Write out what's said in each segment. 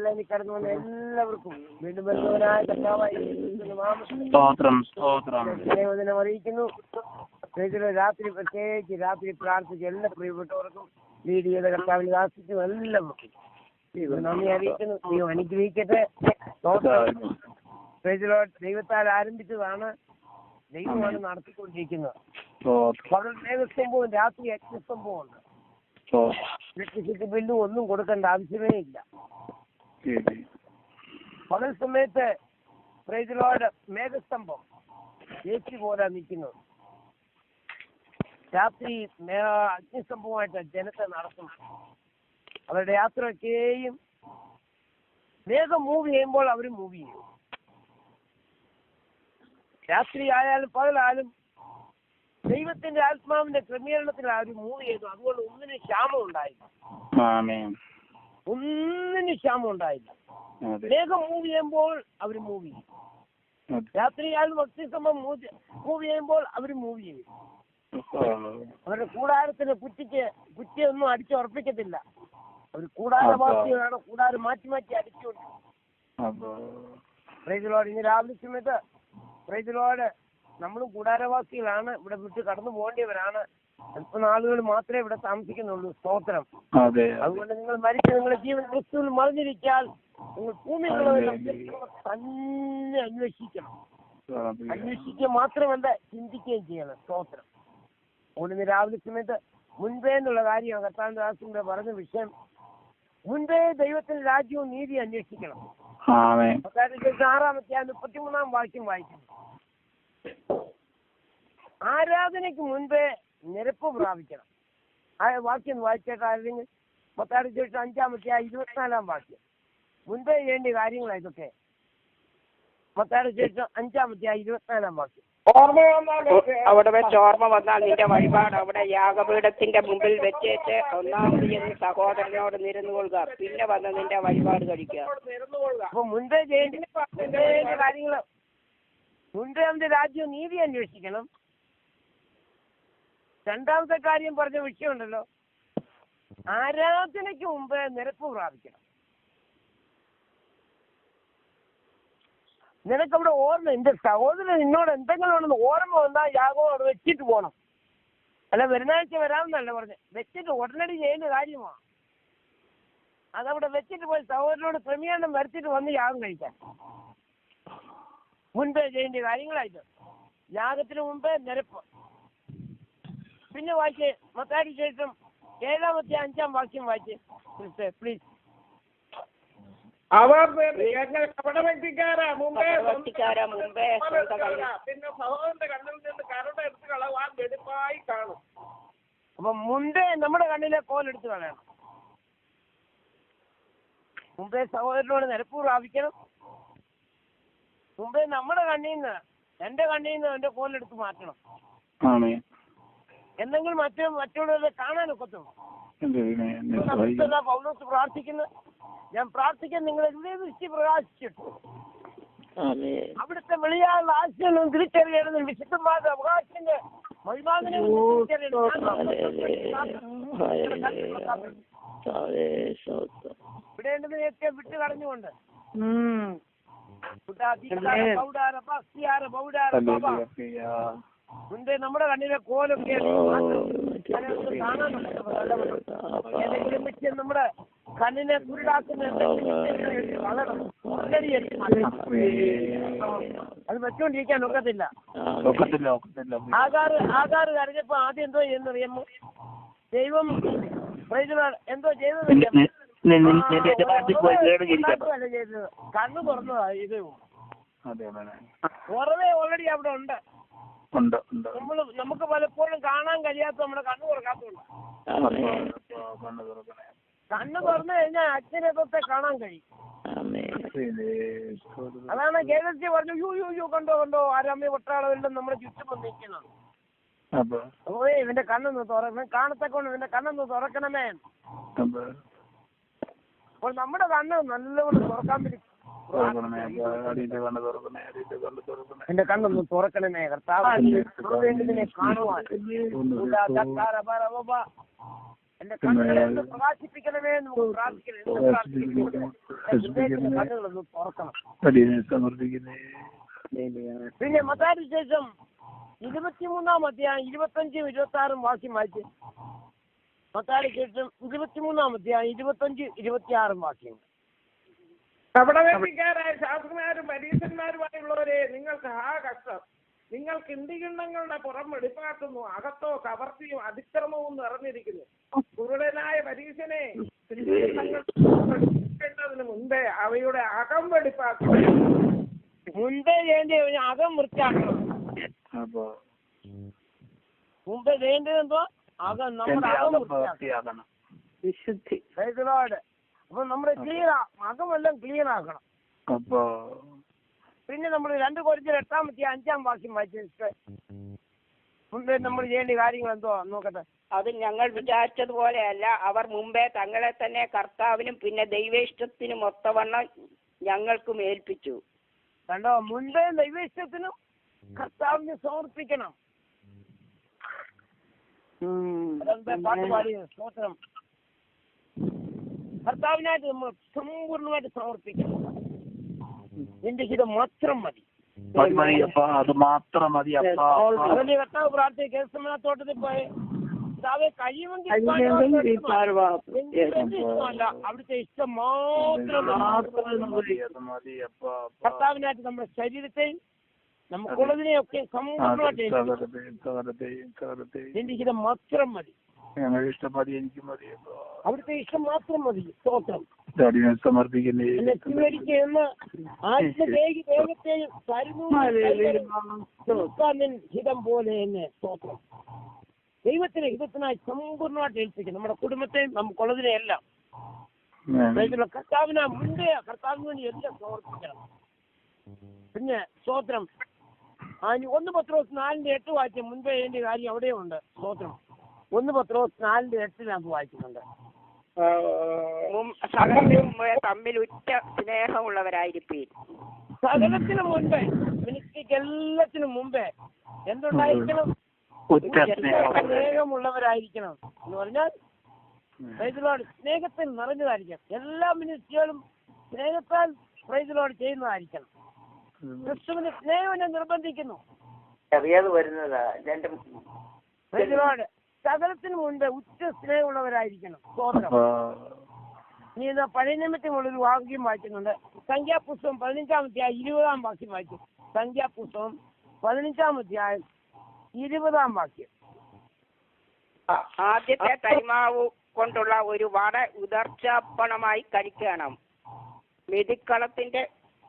ഓൺലൈനിൽ കടന്നു വന്ന എല്ലാവർക്കും വീണ്ടും വരുന്നവനായ കർത്താവായി ദൈവദിനം അറിയിക്കുന്നു. രാത്രി പ്രത്യേകിച്ച് രാത്രി പ്രാർത്ഥിച്ച എല്ലാ പ്രിയപ്പെട്ടവർക്കും ലീഡ് ചെയ്ത കർത്താവിനെ ആശിച്ചു എല്ലാവർക്കും നന്ദി അറിയിക്കുന്നു. ദൈവം അനുഗ്രഹിക്കട്ടെ. ദൈവത്താൽ ആരംഭിച്ചതാണ്, ദൈവമാണ് നടത്തിക്കൊണ്ടിരിക്കുന്നത്. പകൽ മേഘസ്തംഭവും രാത്രി അഗ്നിസ്തംഭവുമുണ്ട്. ഇലക്ട്രിസിറ്റി ബില്ലും ഒന്നും കൊടുക്കേണ്ട ആവശ്യമേ ഇല്ല. പകൽ സമയത്ത് മേഘസ്തംഭം ഏച്ചി പോലെ നിൽക്കുന്നത്, രാത്രി അഗ്നിസ്തംഭവുമായിട്ട് ജനത്തെ നടത്തും. അവരുടെ യാത്രയൊക്കെയും മേഘം മൂവ് ചെയ്യുമ്പോൾ അവർ മൂവ് ചെയ്യും. രാത്രി ആയാലും പകലായാലും ദൈവത്തിന്റെ ആത്മാവിന്റെ ക്രമീകരണത്തിൽ അവർ മൂവ് ചെയ്തു. അതുകൊണ്ട് ഒന്നിനും ക്ഷാമം ഉണ്ടായില്ല. മേഘം മൂവ് ചെയ്യുമ്പോൾ അവർ മൂവ് ചെയ്യും. രാത്രിയായാലും അഗ്നിസ്തംഭം മൂവ് ചെയ്യുമ്പോൾ അവർ മൂവ് ചെയ്യും. അവരുടെ കൂടാരത്തിന് കുറ്റിയൊന്നും അടിച്ചുറപ്പിക്കത്തില്ല. അവർ കൂടാരവാസികളാണ്. കൂടാരം മാറ്റി മാറ്റി അടിച്ചുകൊണ്ട് ഇന്ന് രാവിലെ സമയത്ത് നമ്മളും കൂടാരവാസികളാണ്. ഇവിടെ വിട്ട് കടന്നു പോകേണ്ടിയവരാണ്. അല്പനാളുകൾ മാത്രമേ ഇവിടെ താമസിക്കുന്നുള്ളൂ. സ്തോത്രം. അതുകൊണ്ട് നിങ്ങൾ മരിച്ച് നിങ്ങളുടെ ജീവൻ ക്രിസ്തുവിൽ മറിഞ്ഞിരിക്കാൻ നിങ്ങൾ ഭൂമികളെല്ലാം തന്നെ അന്വേഷിക്കുക മാത്രമല്ല, ചിന്തിക്കുകയും ചെയ്യണം. സ്തോത്രം. അതുകൊണ്ട് ഇന്ന് രാവിലെ സമയത്ത് മുൻപേ എന്നുള്ള കാര്യം കർത്താവിന്റെ ദാസന്റെ പറഞ്ഞ വിഷയം, മുൻപേ ദൈവത്തിന്റെ രാജ്യവും നീതി അന്വേഷിക്കണം. 6-ാമത്തെ 33-ാം വാക്യം വായിക്കുന്നു. ആരാധനയ്ക്ക് മുൻപേ നിരപ്പ് പ്രാപിക്കണം. ആ വാക്യം വായിച്ചേട്ടായിരുന്നെങ്കിൽ 5-ാമത്തെ 24-ാം വാക്യം. മുൻപേ ചെയ്യേണ്ട കാര്യങ്ങളാണ് ഇതൊക്കെ. 5-ാമത്തെ 24-ാം വാക്യം. അവിടെ വെച്ച് ഓർമ്മ വന്നാൽ നിന്റെ വഴിപാട് അവിടെ യാഗപീഠത്തിന്റെ മുമ്പിൽ വെച്ചേച്ച് ഒന്നാമത് എന്ന് സഹോദരനോട് നിരന്നുകൊള്ളുക. പിന്നെ വന്ന് നിന്റെ വഴിപാട് കഴിക്കുക. അപ്പൊ മുൻപേ ചെയ്യേണ്ട കാര്യങ്ങള്, മുൻപേ അവന്റെ രാജ്യം നീതി അന്വേഷിക്കണം. രണ്ടാമത്തെ കാര്യം പറഞ്ഞ വിഷയമുണ്ടല്ലോ, ആരാധനയ്ക്ക് മുമ്പ് നിരപ്പ് പ്രാപിക്കണം. നിനക്കവിടെ ഓർമ്മ, എന്റെ സഹോദരൻ നിന്നോട് എന്തെങ്കിലും ഉണ്ടെന്ന് ഓർമ്മ വന്നാൽ യാഗം അവിടെ വെച്ചിട്ട് പോകണം. അല്ല വരുന്നാഴ്ച വരാമെന്നല്ല പറഞ്ഞ്, വെച്ചിട്ട് ഉടനടി ചെയ്യുന്ന കാര്യമാണ്. അതവിടെ വെച്ചിട്ട് പോയി സഹോദരനോട് ക്രമീകരണം വരുത്തിയിട്ട് വന്ന് യാഗം കഴിക്കാൻ. മുൻപേ ചെയ്യേണ്ട കാര്യങ്ങളായിട്ട് യാഗത്തിന് മുമ്പേ നിരപ്പ്. പിന്നെ വായിച്ച് മത്തായിയുടെ ശേഷം 7-ാമത്തെ 5-ാം വാക്യം വായിച്ച് പ്ലീസ്. അവർ കപടഭക്തിക്കാരാ മുമ്പേ പിന്നെ സഹോദരന്റെ കണ്ണിൽ നിന്ന് കരുണ എടുത്ത് കളവാൻ വെടിപ്പായി കാണും. അപ്പൊ മുമ്പേ നമ്മുടെ കണ്ണിലെ കോലെടുത്ത് കളയണം. മുമ്പേ സഹോദരനോട് നിരപ്പ് പ്രാപിക്കണം. മുമ്പേ നമ്മുടെ കണ്ണിൽ നിന്ന്, എന്റെ കണ്ണിൽ നിന്ന് എന്റെ കോലെടുത്ത് മാറ്റണം. എന്തെങ്കിലും മറ്റുള്ളവരെ കാണാനൊക്കത്തുള്ളൂ. പൗലോസ് പ്രാർത്ഥിക്കുന്നു, ഞാൻ പ്രാർത്ഥിക്കാൻ നിങ്ങളെ ദൃഷ്ടി പ്രകാശിച്ചിട്ടു. അവിടുത്തെ വെളിയാനുള്ള ആശയം തിരിച്ചറിയണം. വിശുദ്ധന്മാരുടെ അവകാശത്തിന്റെ മഹിമാവിനെ വിടേണ്ടതിനെയൊക്കെ വിട്ട് കളഞ്ഞുകൊണ്ട് മുൻപേ നമ്മുടെ കണ്ണിലെ കോലൊക്കെ ഏതെങ്കിലും മിഷൻ നമ്മുടെ കണ്ണിനെ കുരുടാക്കുന്ന അത് വെച്ചോണ്ടിരിക്കാൻ ഒക്കത്തില്ല. ആകാറ് കരഞ്ഞപ്പോ ആദ്യം എന്തോ ചെയ്യുന്നറിയാമോ? ദൈവം എന്തോ ചെയ്തത് കണ്ണു തുറന്നതാ. ഇത് പുറമേ ഓൾറെഡി അവിടെ ഉണ്ട്. നമുക്ക് പലപ്പോഴും കാണാൻ കഴിയാത്ത നമ്മുടെ കണ്ണു തുറക്കാത്തതുണ്ട്. കണ്ണു തുറന്നു കഴിഞ്ഞാൽ അഗ്നിരഥത്തെ കാണാൻ കഴിയും. അതാണ് കേരളത്തിൽ പറഞ്ഞു, യു കണ്ടോ ആരാമ്യ പട്ടാളമെല്ലാം നമ്മുടെ ചുറ്റും വന്നിരിക്കുന്നത്. അപ്പോ ഇവന്റെ കണ്ണൊന്ന് തുറക്കണം, കാണത്തക്കൊണ്ട് ഇവന്റെ കണ്ണൊന്ന് തുറക്കണമേ. അപ്പോൾ നമ്മുടെ കണ്ണ് നല്ലപോലെ തുറക്കാൻ പറ്റും. എന്റെ കണ്ണൊന്ന് തുറക്കണമേ കർത്താവ്, കാണുവാൻ എന്റെ കണ്ണുകളെ ഒന്ന് പ്രകാശിപ്പിക്കണമേ എന്ന് നമുക്ക് പ്രാർത്ഥിക്കണം. കണ്ണുകളൊന്ന് തുറക്കണം. പിന്നെ മത്തായിയുടെ ശേഷം 23-ാം അധ്യായം 25-ഉം 26-ഉം വാക്യം വായിച്ച്. മത്തായിയുടെ ശേഷം 23-ാം അധ്യായം 25, 26 വാക്യം. കപടവേദിക്കാരായ ശാസ്ത്രജ്ഞരും പരീക്ഷന്മാരുമായുള്ളവരെ, നിങ്ങൾക്ക് കഷ്ടം. നിങ്ങൾ കിണ്ടികിണ്ണങ്ങളുടെ പുറം വെടിപ്പാക്കുന്നു, അകത്തോ കവർച്ചയും അതിക്രമവും നിറഞ്ഞിരിക്കുന്നു. കുരുടനായ പരീക്ഷനെ ിന് മുമ്പേ അവയുടെ അകം വെടിപ്പാക്കുന്നു. മുൻപേ വേണ്ടി അകം വൃത്തിയാക്കണം. മുമ്പേ വേണ്ടത് എന്തോ അകം, നമ്മുടെ അകം വൃത്തിയാക്കണം. വിശുദ്ധി. അപ്പൊ നമ്മുടെ അകമെല്ലാം ക്ലിയർ ആക്കണം. പിന്നെ നമ്മൾ 2 Corinthians 8-ാം വാക്യം വായിച്ചിട്ട് മുമ്പേ നമ്മൾ ചെയ്യേണ്ട കാര്യങ്ങൾ എന്തോ നോക്കട്ടെ. അത് ഞങ്ങൾ വിചാരിച്ചതുപോലെയല്ല. അവർ മുമ്പേ തങ്ങളെ തന്നെ കർത്താവിനും പിന്നെ ദൈവേഷ്ടത്തിനും ഒത്തവണ്ണം ഞങ്ങൾക്കും ഏൽപ്പിച്ചു. കണ്ടോ, മുൻപേ ദൈവേഷ്ടത്തിനും കർത്താവിന് സമർപ്പിക്കണം. പാട്ട് പാടിയത് സ്തോത്രം. കർത്താവിനായിട്ട് നമ്മൾ സമ്പൂർണ്ണമായിട്ട് സമർപ്പിക്കണം. നിന്റെ ഹിതം മാത്രം മതി. അത് മാത്രം മതി. അതല്ലേ കർത്താവ് പ്രാർത്ഥന കേസമനത്തോട്ടത്തിൽ പോയി കഴിയുമെങ്കിൽ അവിടുത്തെ ഇഷ്ടം മാത്രം. കർത്താവിനായിട്ട് നമ്മുടെ ശരീരത്തെയും നമുക്കുള്ളതിനെയൊക്കെ സമ്പൂർണ്ണമായിട്ട് നിന്റെ ഹിതം മാത്രം മതി. ഇഷ്ടം മതി, എനിക്ക് മതി, അവിടുത്തെ ഇഷ്ടം മാത്രം മതി. സ്തോത്രം. സമർപ്പിക്കുന്നേ ഹിതം പോലെ തന്നെ. സ്തോത്രം. ദൈവത്തിന്റെ ഹിതത്തിനായി സമ്പൂർണ്ണമായിട്ട് ഏൽപ്പിക്കും നമ്മുടെ കുടുംബത്തെയും നമുക്കുള്ളതിനെ എല്ലാം. കർത്താവിനെ മുൻപേ കർത്താവിന് വേണ്ടി എല്ലാം സമർപ്പിക്കണം. പിന്നെ സ്തോത്രം. 1 Petros 4:8 വായിച്ച മുൻപേ എന്റെ കാര്യം അവിടെയുണ്ട്. സ്തോത്രം. 1 Petros 4:8 വായിക്കുന്നുണ്ട്. തമ്മിൽ ഉറ്റ സ്നേഹമുള്ളവരായിരിക്കും. സകലത്തിനും മുൻപേ, മിനിസ്ട്രിക്ക് എല്ലാത്തിനും മുമ്പേ എന്തുണ്ടായിരിക്കണം? സ്നേഹമുള്ളവരായിരിക്കണം എന്ന് പറഞ്ഞാൽ സ്നേഹത്തിൽ നിറഞ്ഞതായിരിക്കണം. എല്ലാ മിനിസ്ട്രികളും സ്നേഹത്താൽ പ്രൈസിലോട് ചെയ്യുന്നതായിരിക്കണം. ക്രിസ്തുവിന് സ്നേഹം നിർബന്ധിക്കുന്നു. സകലത്തിന് മുൻപ് ഉച്ച സ്നേഹമുള്ളവരായിരിക്കണം. സ്തോത്രം. നീ പഴയ നിമിത്തമുള്ളൊരു വാക്യം വായിക്കുന്നുണ്ട്. സംഖ്യാപുസ്തകം 15-ാം അധ്യായം 20-ാം വാക്യം വായിക്കും. സംഖ്യാപുസ്തകം 15-ാം അധ്യായം 20-ാം വാക്യം. ആദ്യത്തെ തൈമാവ് കൊണ്ടുള്ള ഒരു വട ഉദർച്ചാപ്പണമായി കഴിക്കണം. മെതിക്കളത്തിന്റെ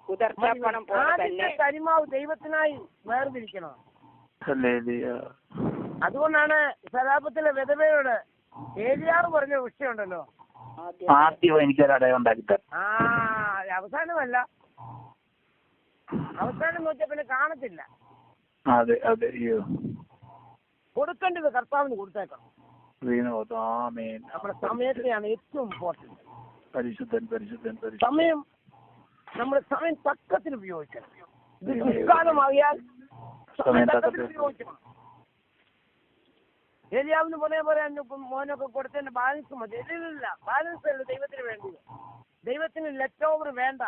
ഉദർച്ചാപ്പണം പോലെ തന്നെ തൈമാവ് ദൈവത്തിനായി വേർതിരിക്കണം. അതുകൊണ്ടാണ് സലാപത്തിലെ വിധവയോട് ഏലിയാവ് പറഞ്ഞ വിഷയമുണ്ടല്ലോ. ആദ്യം എനിക്കൊരടയം ഉണ്ടാക്കി. അവസാനമല്ല, അവസാനം നോക്കിയാൽ പിന്നെ കാണത്തില്ല. കൊടുക്കേണ്ടത് കർത്താവിന് കൊടുത്തേക്കണം. നമ്മുടെ സമയത്തെയാണ് ഏറ്റവും ഇമ്പോർട്ടന്റ്. സമയം നമ്മുടെ സമയം തക്കത്തിൽ ഉപയോഗിക്കണം. ഇത് ദുഷ്കാലമാകിയാൽ സമയം തക്കത്തിൽ ഉപയോഗിക്കണം. ഏലിയാവിന് പോലെ മോനൊക്കെ കൊടുത്തതിന്റെ ബാലൻസ് മതി. ഇല്ല, ബാലൻസ് അല്ല ദൈവത്തിന് വേണ്ടത്. ദൈവത്തിന് ലെഫ്റ്റ് ഓവർ വേണ്ട.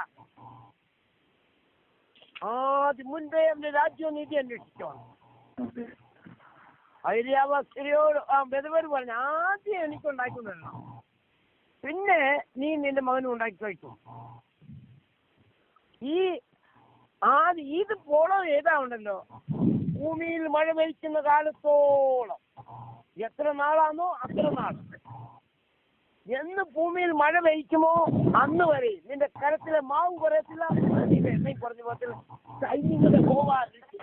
ആദ്യം മുൻപേ അവന്റെ രാജ്യവും നീതി അന്വേഷിക്കണം. ഏലിയാവ് സ്ത്രീയോട് വിധവര് പറഞ്ഞു, ആദ്യം എനിക്കുണ്ടാക്കുന്നുണ്ടോ, പിന്നെ നീ നിന്റെ മകനും ഉണ്ടാക്കി കഴിക്കും. ഇത് പോളം ഏതാ ഉണ്ടല്ലോ, ഭൂമിയിൽ മഴ പെയ്ക്കുന്ന കാലത്തോളം എത്ര നാളാണോ അത്ര നാൾ. എന്ന് ഭൂമിയിൽ മഴ പെയ്ക്കുമോ അന്ന് വരെ നിന്റെ കരത്തിലെ മാവ് പറയത്തില്ല, നീ പറഞ്ഞ പോലത്തില്ല സൈന്യങ്ങളുടെ പോവാതിരിക്കും.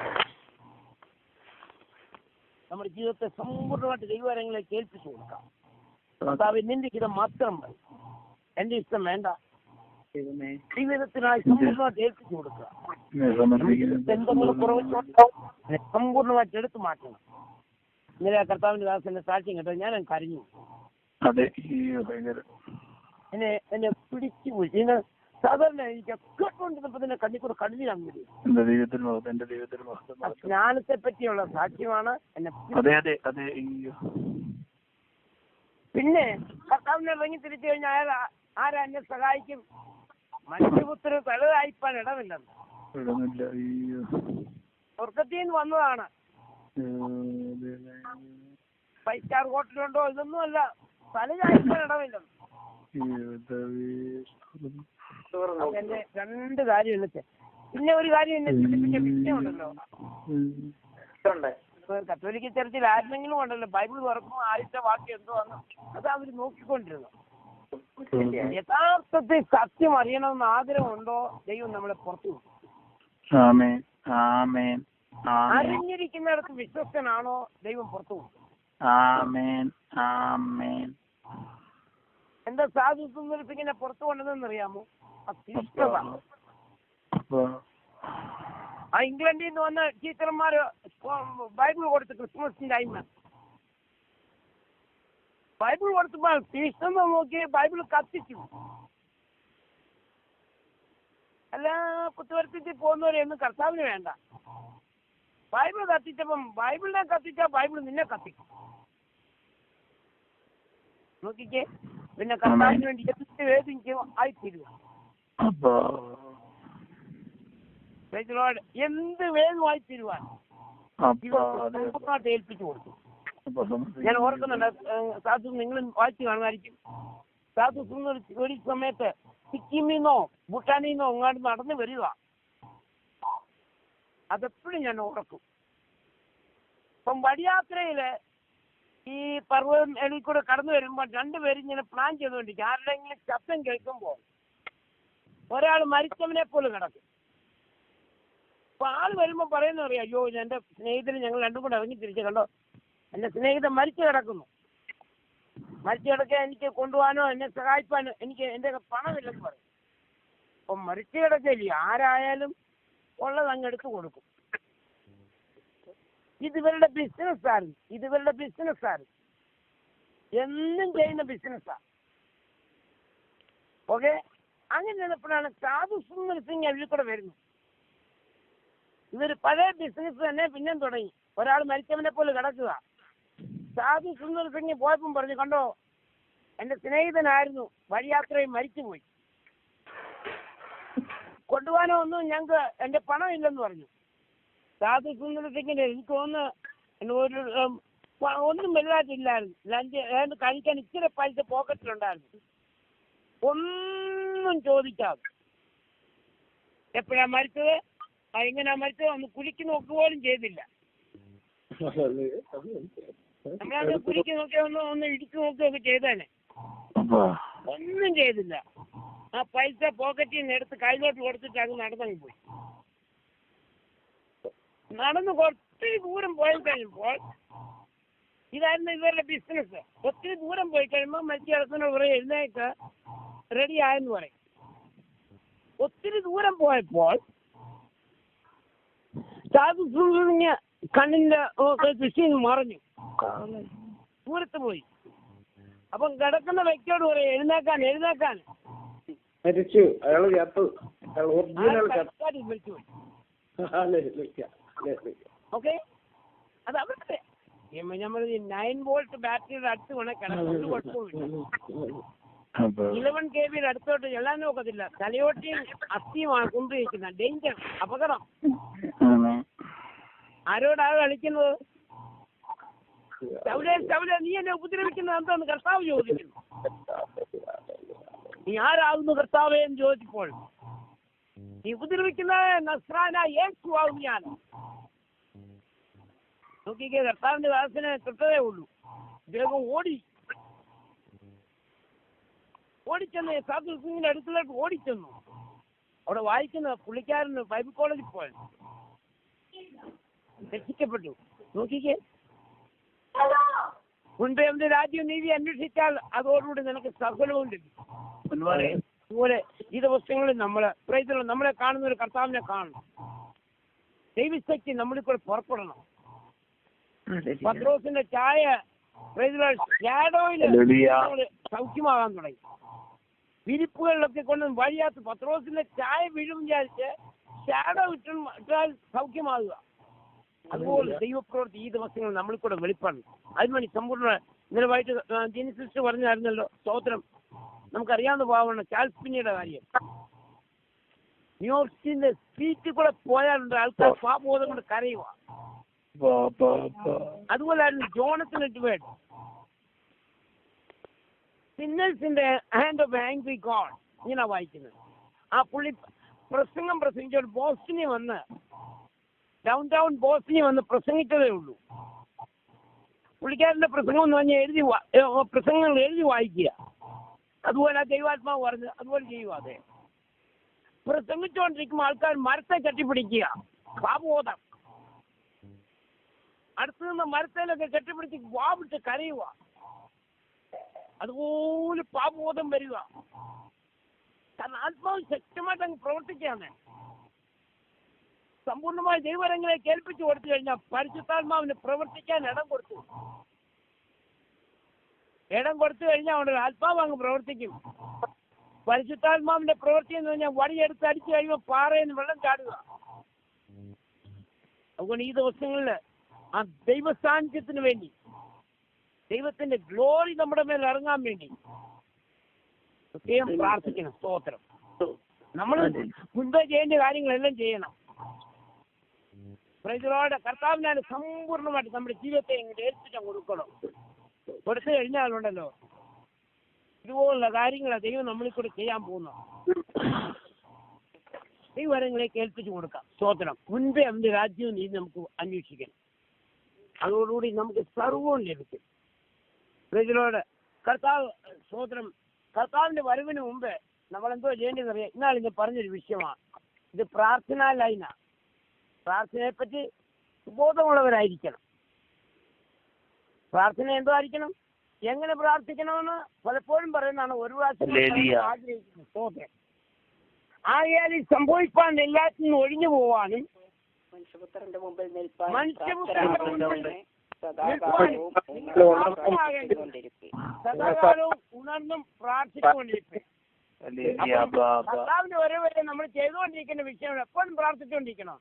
നമ്മുടെ ജീവിതത്തെ സമ്പൂർണ്ണമായിട്ട് ദൈവകരങ്ങളെ കേൾപ്പിച്ചു കൊടുക്കാം. കർത്താവേ, നിന്റെ ഹിതം മാത്രം മതി, എന്റെ ഇഷ്ടം വേണ്ട. ജീവിതത്തിനായി സമ്പൂർണ്ണമായിട്ട് ഏൽപ്പിച്ചു കൊടുക്കുക. എന്തെങ്കിലും കുറവുണ്ടോ സമ്പൂർണ്ണമായിട്ട് എടുത്തു മാറ്റണം. ഇന്നലെ കർത്താവിന്റെ ദാസന്റെ സാക്ഷ്യം കേട്ടോ, ഞാൻ കരഞ്ഞു. എന്നെ പിടിച്ചു പോയി. നിങ്ങൾ സാധാരണ എനിക്ക് കേട്ടോണ്ടിരുന്നപ്പോ തന്നെ കണ്ണിക്കൂടെ കണ്ണിനാണ് വരും. ജ്ഞാനത്തെ പറ്റിയുള്ള സാക്ഷ്യമാണ് എന്നെ. പിന്നെ കർത്താവിനെ ഇറങ്ങി തിരിച്ചു കഴിഞ്ഞാൽ അയാൾ ആരാ എന്നെ സഹായിക്കും? മനുഷ്യപുത്രന് തലതായിപ്പാൻ ഇടമില്ലെന്ന്. സ്വർഗത്തിൽ നിന്ന് വന്നതാണ്. 5 സ്റ്റാർ ഹോട്ടലുണ്ടോ? ഇതൊന്നും അല്ല. തലതായിപ്പാൻ ഇടമില്ലെന്ന്. എന്റെ 2 കാര്യം എന്നെ. പിന്നെ ഒരു കാര്യം എന്നെ ചിന്തിപ്പിച്ച വിഷയമുണ്ടല്ലോ. കത്തോലിക്ക ചർച്ചിൽ ആരെങ്കിലും ഉണ്ടല്ലോ ബൈബിൾ തുറക്കുമ്പോൾ ആദ്യത്തെ വാക്യം എന്തുവാന്ന് അത് അവർ നോക്കിക്കൊണ്ടിരുന്നു. യഥാർത്ഥത്തിൽ സത്യം അറിയണമെന്ന് ആഗ്രഹമുണ്ടോ ദൈവം നമ്മളെ പുറത്തു വിടും. അറിഞ്ഞിരിക്കുന്നിടത്ത് വിശ്വസ്തനാണോ ദൈവം പുറത്തു വിടും. എന്താ സാധു സുന്ദരിപ്പിങ്ങനെ പുറത്തു കൊണ്ടതെന്ന് അറിയാമോ? അത്യുഷ്ടത. ആ ഇംഗ്ലണ്ടിൽ നിന്ന് വന്ന ടീച്ചർമാര് ബൈബിൾ കൊടുത്തു ക്രിസ്മസിന്റെ ടൈമിന്. ബൈബിൾ കൊടുത്തപ്പോൾ തീഷ്ണത നോക്കി ബൈബിൾ കത്തിച്ചു. അല്ല കുത്തുവരത്തിൽ പോകുന്നവരെയൊന്നും കർത്താവിന് വേണ്ട. ബൈബിൾ കത്തിച്ചപ്പം ബൈബിളിനെ കത്തിച്ചാൽ ബൈബിൾ നിന്നെ കത്തിക്കും. നോക്കിക്കേ, പിന്നെ കർത്താവിന് വേണ്ടി എന്ത് വേദിക്കും ആയിത്തീരുക. എന്ത് വേഗമായി തീരുവാൻ ഏൽപ്പിച്ചു കൊടുത്തു. ഞാൻ ഓർക്കുന്നുണ്ട്, സാധു നിങ്ങളും വായിച്ചു കാണുമായിരിക്കും. സാധു ഒരു സമയത്ത് സിക്കിമിന്നോ ഭൂട്ടാനിന്നോ അങ്ങോട്ട് നടന്നു വരിക. അതെപ്പോഴും ഞാൻ ഓർക്കും. ഇപ്പം വഴിയാത്രയില് ഈ പർവ്വതം എളിൽ കൂടെ കടന്നു വരുമ്പോൾ 2 പേരും ഇങ്ങനെ പ്ലാൻ ചെയ്തുകൊണ്ടിരിക്കും. ആരുടെങ്കിലും ശബ്ദം കേൾക്കുമ്പോൾ ഒരാൾ മരിച്ചവനെ പോലും കിടക്കും. അപ്പൊ ആള് വരുമ്പോ പറയുന്ന അറിയാം, അയ്യോ എന്റെ സ്നേഹിതന് ഞങ്ങൾ 2 കൂടെ ഇറങ്ങി തിരിച്ചു കണ്ടോ, എന്റെ സ്നേഹിതൻ മരിച്ചു കിടക്കുന്നു. മരിച്ചു കിടക്കാൻ എനിക്ക് കൊണ്ടുപോകാനോ എന്നെ സഹായിക്കാനോ എനിക്ക് എന്റെ പണമില്ലെന്ന് പറയും. അപ്പൊ മരിച്ചു കിടക്കില്ല, ആരായാലും ഉള്ളത് അങ്ങ് എടുത്തു കൊടുക്കും. ഇതിവരുടെ ബിസിനസ്സാണ്. എന്നും ചെയ്യുന്ന ബിസിനസ്സാ. ഓക്കെ, അങ്ങനെ ചെന്നപ്പോഴാണ് സാധു സുന്ദർ സിംഗ് അതിൽ കൂടെ വരുന്നത്. ഇതൊരു പഴയ ബിസിനസ് തന്നെ പിന്നെയും തുടങ്ങി. ഒരാൾ മരിച്ചവനെ പോലെ കിടക്കുക. സാധു സുന്ദർ സിംഗ് പോയപ്പം പറഞ്ഞു, കണ്ടോ എന്റെ സ്നേഹിതനായിരുന്നു, വഴിയാത്രയും മരിച്ചുപോയി, കൊണ്ടുപോകാനോ ഒന്നും ഞങ്ങൾക്ക് എന്റെ പണം ഇല്ലെന്ന് പറഞ്ഞു. സാധു സുന്ദർ സിംഗിന് എനിക്ക് ഒന്നും വലുതായിട്ടില്ലായിരുന്നു. ലഞ്ച് കഴിക്കാൻ ഇച്ചിരി പൈസ പോക്കറ്റിലുണ്ടായിരുന്നു. ഒന്നും ചോദിക്കാതെ എപ്പോഴാ മരിച്ചത്, എങ്ങനെയാ മരിച്ചത് ഒന്ന് കുലുക്കി നോക്കുക പോലും ചെയ്തില്ല. നമ്മളത് കുലുക്കി നോക്കിയ ഒന്ന് ഇടിച്ചു നോക്കുകയൊക്കെ ചെയ്തേനെ. ഒന്നും ചെയ്തില്ല. ആ പൈസ പോക്കറ്റിൽ നിന്ന് എടുത്ത് കയ്യിലോട്ട് കൊടുത്തിട്ട് അത് നടന്നങ്ങ് പോയി. നടന്ന് ഒത്തിരി ദൂരം പോയി കഴിയുമ്പോൾ, ഇതായിരുന്നു ഇവരുടെ ബിസിനസ്. ഒത്തിരി ദൂരം പോയി കഴിയുമ്പോൾ മരിച്ചു കിടക്കുന്ന കുറെ എഴുന്നേക്ക് റെഡി ആയെന്ന് പറയും. ഒത്തിരി ദൂരം പോയപ്പോൾ സാധു കണ്ണിന്റെ ദൃഷ്ടി മറഞ്ഞു, ദൂരത്ത് പോയി. അപ്പം കിടക്കുന്ന വ്യക്തിയോട് പറയും എഴുന്നേക്കാൻ. മരിച്ചു, അയാൾ ഓക്കെ, അത് അവരുടെ നമ്മൾ 9 വോൾട്ട് ബാറ്ററിയുടെ അടുത്ത് വേണേൽ കിടക്കും, കുഴപ്പമില്ല. 11 kV അടുത്തോട്ട് ചെല്ലാൻ നോക്കത്തില്ല. തലയോട്ടിയും അസ്ഥിയുമാണ് കൊണ്ടുവയ്ക്കുന്ന ഡേഞ്ചർ, അപകടം. ആരോടാണ് കളിക്കുന്നത്? ചൗല നീ എന്നെ ഉപദ്രവിക്കുന്നത് എന്താന്ന് കർത്താവ് ചോദിക്കുന്നു. നീ ആരാകുന്നു കർത്താവേ എന്ന് ചോദിച്ചപ്പോൾ, നീ ഉപദ്രവിക്കുന്ന നസ്രാന യേശു ആകും ഞാൻ. നോക്കിക്കേ, കർത്താവിന്റെ ദാസനെ തൊട്ടതേ ഉള്ളൂ. ഇദ്ദേഹം ഓടിച്ചെന്ന് സാധു സിംഗിന്റെ അടുത്തിലേക്ക് ഓടിച്ചെന്നു. അവിടെ വായിക്കുന്ന പുള്ളിക്കാരന് ബൈബിൾ കോളേജിൽ പോയത്, രക്ഷിക്കപ്പെട്ടു. നോക്കിക്കേ, മുൻപേ എന്റെ രാജ്യം നീതി അന്വേഷിച്ചാൽ അതോടുകൂടി നിനക്ക് സകലവും ലഭിക്കും. അതുപോലെ ഈ ദിവസങ്ങളിൽ നമ്മളെ കാണുന്ന ഒരു കർത്താവിനെ കാണണം. ദൈവശക്തി നമ്മളിൽ കൂടെ പുറപ്പെടണം. പത്രോസിന്റെ ചായ ഷാഡോയില് സൗഖ്യമാകാൻ തുടങ്ങി. വിരിപ്പുകളിലൊക്കെ കൊണ്ട് വഴിയാത്ത് പത്രോസിന്റെ ചായ വീഴും വിചാരിച്ച് ഷാഡോ ഇട്ടാൽ സൗഖ്യമാകുക. അതുപോലെ ദൈവപ്രവൃത്തി ഈ ദിവസങ്ങൾ നമ്മളിൽ കൂടെ വെളിപ്പെടണം. അതിനുവേണ്ടി സമ്പൂർണ്ണ ഇന്നലെ വൈകിട്ട് ജിനി സിസ്റ്റർ പറഞ്ഞായിരുന്നല്ലോ, സ്തോത്രം. നമുക്കറിയാവുന്ന പാവമാണ് ചാൾസ് പിന്നിയുടെ കാര്യം. ന്യൂയോർക്കിന്റെ സ്ട്രീറ്റിൽ കൂടെ പോയാലുണ്ട് ആൾക്കാർ പാപബോധം കൊണ്ട് കരയുക. അതുപോലായിരുന്നു ജോണസൺ എഡ്വേർഡ്, സിന്നേഴ്സിന്റെ ഹാൻഡ് ഓഫ് ആംഗ്രി ഗോഡ് ഇങ്ങനെ വായിക്കുന്നത്. ആ പുള്ളി പ്രസംഗിച്ചോട് ബോസ്റ്റണിൽ വന്ന്, ഡൗൺ ടൗൺ ബോസ്റ്റണിൽ വന്ന് പ്രസംഗിച്ചതേ ഉള്ളൂ. പുള്ളിക്കാരന്റെ പ്രസംഗം എന്ന് പറഞ്ഞാൽ പ്രസംഗങ്ങൾ എഴുതി വായിക്കുക. അതുപോലെ ആ ദൈവാത്മാവ് പറഞ്ഞ് അതുപോലെ ചെയ്യുക. അതെ, പ്രസംഗിച്ചുകൊണ്ടിരിക്കുമ്പോൾ ആൾക്കാർ മരത്തെ കെട്ടിപ്പിടിക്കുക, പാപബോധം. അടുത്തു നിന്ന് മരത്തേലൊക്കെ കെട്ടിപ്പിടിച്ച് വാവിട്ട് കരയുക. അതുപോലെ പാപബോധം വരിക. കാരണം ആത്മാവ് ശക്തമായിട്ട് അങ്ങ് പ്രവർത്തിക്കുകയാണ്. സമ്പൂർണ്ണമായ ദൈവരങ്ങളെ കേൾപ്പിച്ചു കൊടുത്തു കഴിഞ്ഞാൽ പരിശുദ്ധാത്മാവിന് പ്രവർത്തിക്കാൻ ഇടം കൊടുത്തു കഴിഞ്ഞാൽ അവിടെ ആത്മാവ് അങ്ങ് പ്രവർത്തിക്കും. പരിശുദ്ധാത്മാവിന്റെ പ്രവൃത്തി എന്ന് പറഞ്ഞാൽ വടിയെടുത്ത് അടിച്ചു കഴിയുമ്പോൾ പാറയിൽ നിന്ന് വെള്ളം ചാടുക. അതുകൊണ്ട് ഈ ദിവസങ്ങളിൽ ആ ദൈവ സാന്നിധ്യത്തിന് വേണ്ടി, ദൈവത്തിന്റെ ഗ്ലോറി നമ്മുടെ മേൽ ഇറങ്ങാൻ വേണ്ടി പ്രത്യേകം പ്രാർത്ഥിക്കണം. സ്തോത്രം. നമ്മൾ മുൻപേ ചെയ്യേണ്ട കാര്യങ്ങളെല്ലാം ചെയ്യണം. പ്രജകളോട് കർത്താവിനാണ് സമ്പൂർണ്ണമായിട്ട് നമ്മുടെ ജീവിതത്തെ ഇങ്ങോട്ട് ഏൽപ്പിച്ചാൽ കൊടുക്കണം. കൊടുത്തു കഴിഞ്ഞാലുണ്ടല്ലോ ഇതുപോലുള്ള കാര്യങ്ങളാണ് ദൈവം നമ്മളിൽ കൂടെ ചെയ്യാൻ പോകുന്നു. ദൈവരങ്ങളെ ഏൽപ്പിച്ചു കൊടുക്കാം. സ്തോത്രം. മുൻപേ അവന്റെ രാജ്യവും നീ നമുക്ക് അന്വേഷിക്കണം. അതോടുകൂടി നമുക്ക് സർവവും ലഭിക്കും. പ്രജകളോട് കർത്താവ് സ്തോത്രം. കർത്താവിന്റെ വരവിന് മുമ്പ് നമ്മളെന്തോ ചെയ്യേണ്ടതെന്നറിയാം. ഇന്നാളിന്ന് പറഞ്ഞൊരു വിഷയമാണ് ഇത്. പ്രാർത്ഥനാ ലൈനാണ്. പ്രാർത്ഥനയെപ്പറ്റി ബോധമുള്ളവരായിരിക്കണം. പ്രാർത്ഥന എന്തോ ആയിരിക്കണം, എങ്ങനെ പ്രാർത്ഥിക്കണമെന്ന് പലപ്പോഴും പറയുന്നതാണ്. ഒരു പ്രാവശ്യം ആഗ്രഹിക്കുന്നു. സ്തോത്രം. ആകയാൽ സംഭവിപ്പാൻ എല്ലാത്തിനും ഒഴിഞ്ഞു പോവാനും മനുഷ്യപുത്രന്റെ മുമ്പിൽ നിൽപ്പാൻ സദാകാലവും ഉണർന്നും പ്രാർത്ഥിച്ചുകൊണ്ടിരിക്കും. കർത്താവിന്റെ വരെ നമ്മൾ ചെയ്തുകൊണ്ടിരിക്കുന്ന വിഷയം എപ്പോഴും പ്രാർത്ഥിച്ചുകൊണ്ടിരിക്കണം.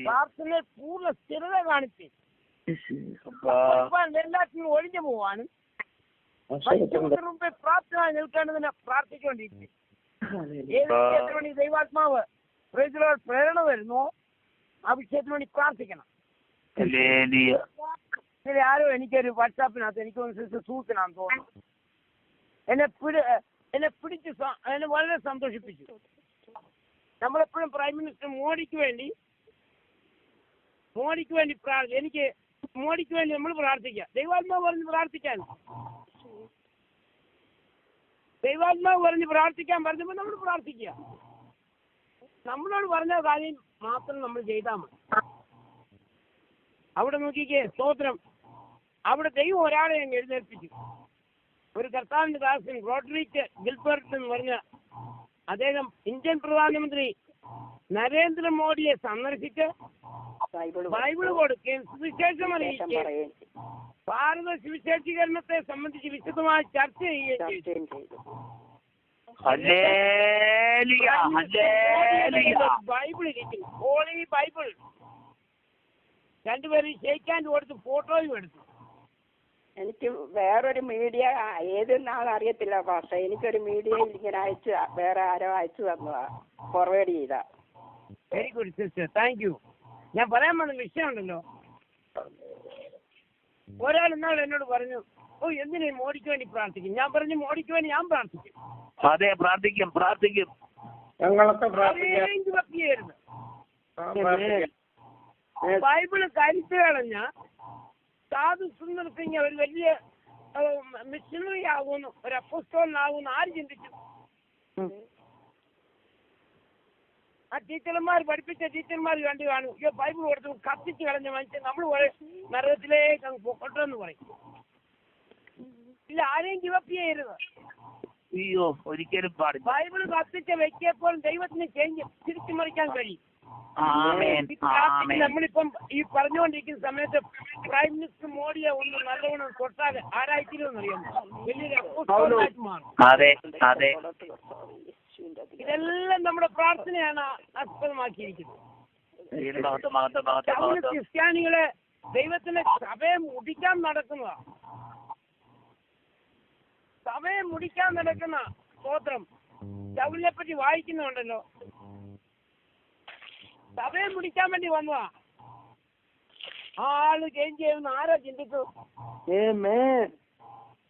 പ്രാർത്ഥനയിൽ പൂർണ്ണ സ്ഥിരത കാണിച്ച് എല്ലാത്തിനും ഒഴിഞ്ഞു പോവാനും മുമ്പേ പ്രാർത്ഥന നിൽക്കേണ്ടതിനെ പ്രാർത്ഥിച്ചുകൊണ്ടിരിക്കും. ഏത് വിഷയത്തിന് വേണ്ടി ദൈവാത്മാവ് പ്രേരണ വരുന്നോ ആ വിഷയത്തിന് വേണ്ടി പ്രാർത്ഥിക്കണം. ആരോ എനിക്കൊരു വാട്സാപ്പിനകത്ത് എനിക്ക് സൂചനാന്ന് തോന്നുന്നു, എന്നെ പിടിച്ച് എന്നെ വളരെ സന്തോഷിപ്പിച്ചു. നമ്മളെപ്പോഴും പ്രൈം മിനിസ്റ്റർ മോഡിക്ക് വേണ്ടി എനിക്ക് മോഡിക്ക് വേണ്ടി നമ്മൾ പ്രാർത്ഥിക്കാം. ദൈവാത്മാവ് പറഞ്ഞ് പ്രാർത്ഥിക്കാൻ പറഞ്ഞപ്പോൾ നമ്മൾ പ്രാർത്ഥിക്കുക. നമ്മളോട് പറഞ്ഞ കാര്യം മാത്രം നമ്മൾ ചെയ്താൽ മതി. അവിടെ നോക്കിക്കേ, സ്തോത്രം. അവിടെ ദൈവം ഒരാളെ അങ്ങ് എഴുന്നേൽപ്പിച്ചു. ഒരു കർത്താവിന്റെ ദാസൻ റോഡ്രിക്ക് ഗിൽബർട്ട് എന്ന് പറഞ്ഞ അദ്ദേഹം ഇന്ത്യൻ പ്രധാനമന്ത്രി നരേന്ദ്രമോദിയെ സന്ദർശിച്ച് ബൈബിള് കൊടുക്കുകയും സുവിശേഷം അറിയിക്കുകയും ഭാരത സുവിശേഷീകരണത്തെ സംബന്ധിച്ച് വിശദമായി ചർച്ച ചെയ്യുകയും ചെയ്തു. ബൈബിൾ ഇരിക്കും, ഹോളി ബൈബിൾ. രണ്ടുപേരും ഷേക്ക് ഹാൻഡ് കൊടുത്ത് ഫോട്ടോയും എടുത്തു. എനിക്ക് വേറൊരു മീഡിയ ഏതെന്നാണെന്ന് അറിയത്തില്ല പക്ഷെ എനിക്കൊരു മീഡിയയിൽ ഇങ്ങനെ വേറെ ആരോ അയച്ചു തന്നതാ, ഫോർവേഡ് ചെയ്താ. Very good sister, thank you. ഞാൻ പറയാൻ വന്ന വിഷയമുണ്ടല്ലോ. ഒരാൾ ഇന്നാൾ എന്നോട് പറഞ്ഞു, ഓ എന്തിനാ മോഡിക്ക് വേണ്ടി പ്രാർത്ഥിക്കും? ഞാൻ പറഞ്ഞു മോഡിക്ക് വേണ്ടി ഞാൻ പ്രാർത്ഥിക്കും. അതെ, പ്രാർത്ഥിക്കും. ഞങ്ങളൊക്കെ ബൈബിള് കരിച്ചു കളഞ്ഞ സാധു സുന്ദർ സിംഗ് ഒരു വലിയ മിഷണറി ആകുന്നു, ഒരു അപ്പോസ്തലനാകുന്നു ആര് ചിന്തിച്ചു? ആ ടീച്ചർമാർ പഠിപ്പിച്ച ടീച്ചർമാർ കണ്ടു കാണും, ഈ ബൈബിൾ കൊടുത്തു കത്തിച്ച് കളഞ്ഞ മനുഷ്യൻ നമ്മൾ നരകത്തിലേക്ക് അങ്ങ് പൊക്കോട്ടെന്ന് പറയും. ഇല്ല, ആരെയും ഗിവപ്പ് ചെയ്യരുത്. അയ്യോ, ഒരിക്കലും പാടില്ല. ബൈബിൾ കത്തിച്ച വ്യക്തിയെപ്പോഴും ദൈവത്തിന് തിരിച്ചു മറിക്കാൻ കഴിയും. നമ്മളിപ്പം ഈ പറഞ്ഞുകൊണ്ടിരിക്കുന്ന സമയത്ത് പ്രൈം മിനിസ്റ്റർ മോഡിയെ ഒന്ന് നല്ലവണ്ണം തൊട്ടാൽ ആരായിത്തീരുമെന്നറിയാം, വലിയൊരു മാറും. ഇതെല്ലാം നമ്മുടെ പ്രാർത്ഥനയാണ് ആസ്പദമാക്കിയിരിക്കുന്നത്. ക്രിസ്ത്യാനികളെ ദൈവത്തിന്റെ സഭയെ മുടിക്കാൻ നടക്കുന്നതാണ്. സമയം മുടിക്കാൻ നടക്കുന്ന സ്തോത്രം ശൗലിനെ പറ്റി വായിക്കുന്നുണ്ടല്ലോ. സമയം മുടിക്കാൻ വേണ്ടി വന്നതാ. ആള് ചേഞ്ച് ചെയ്യുന്ന ആരാ ചിന്തിച്ചു?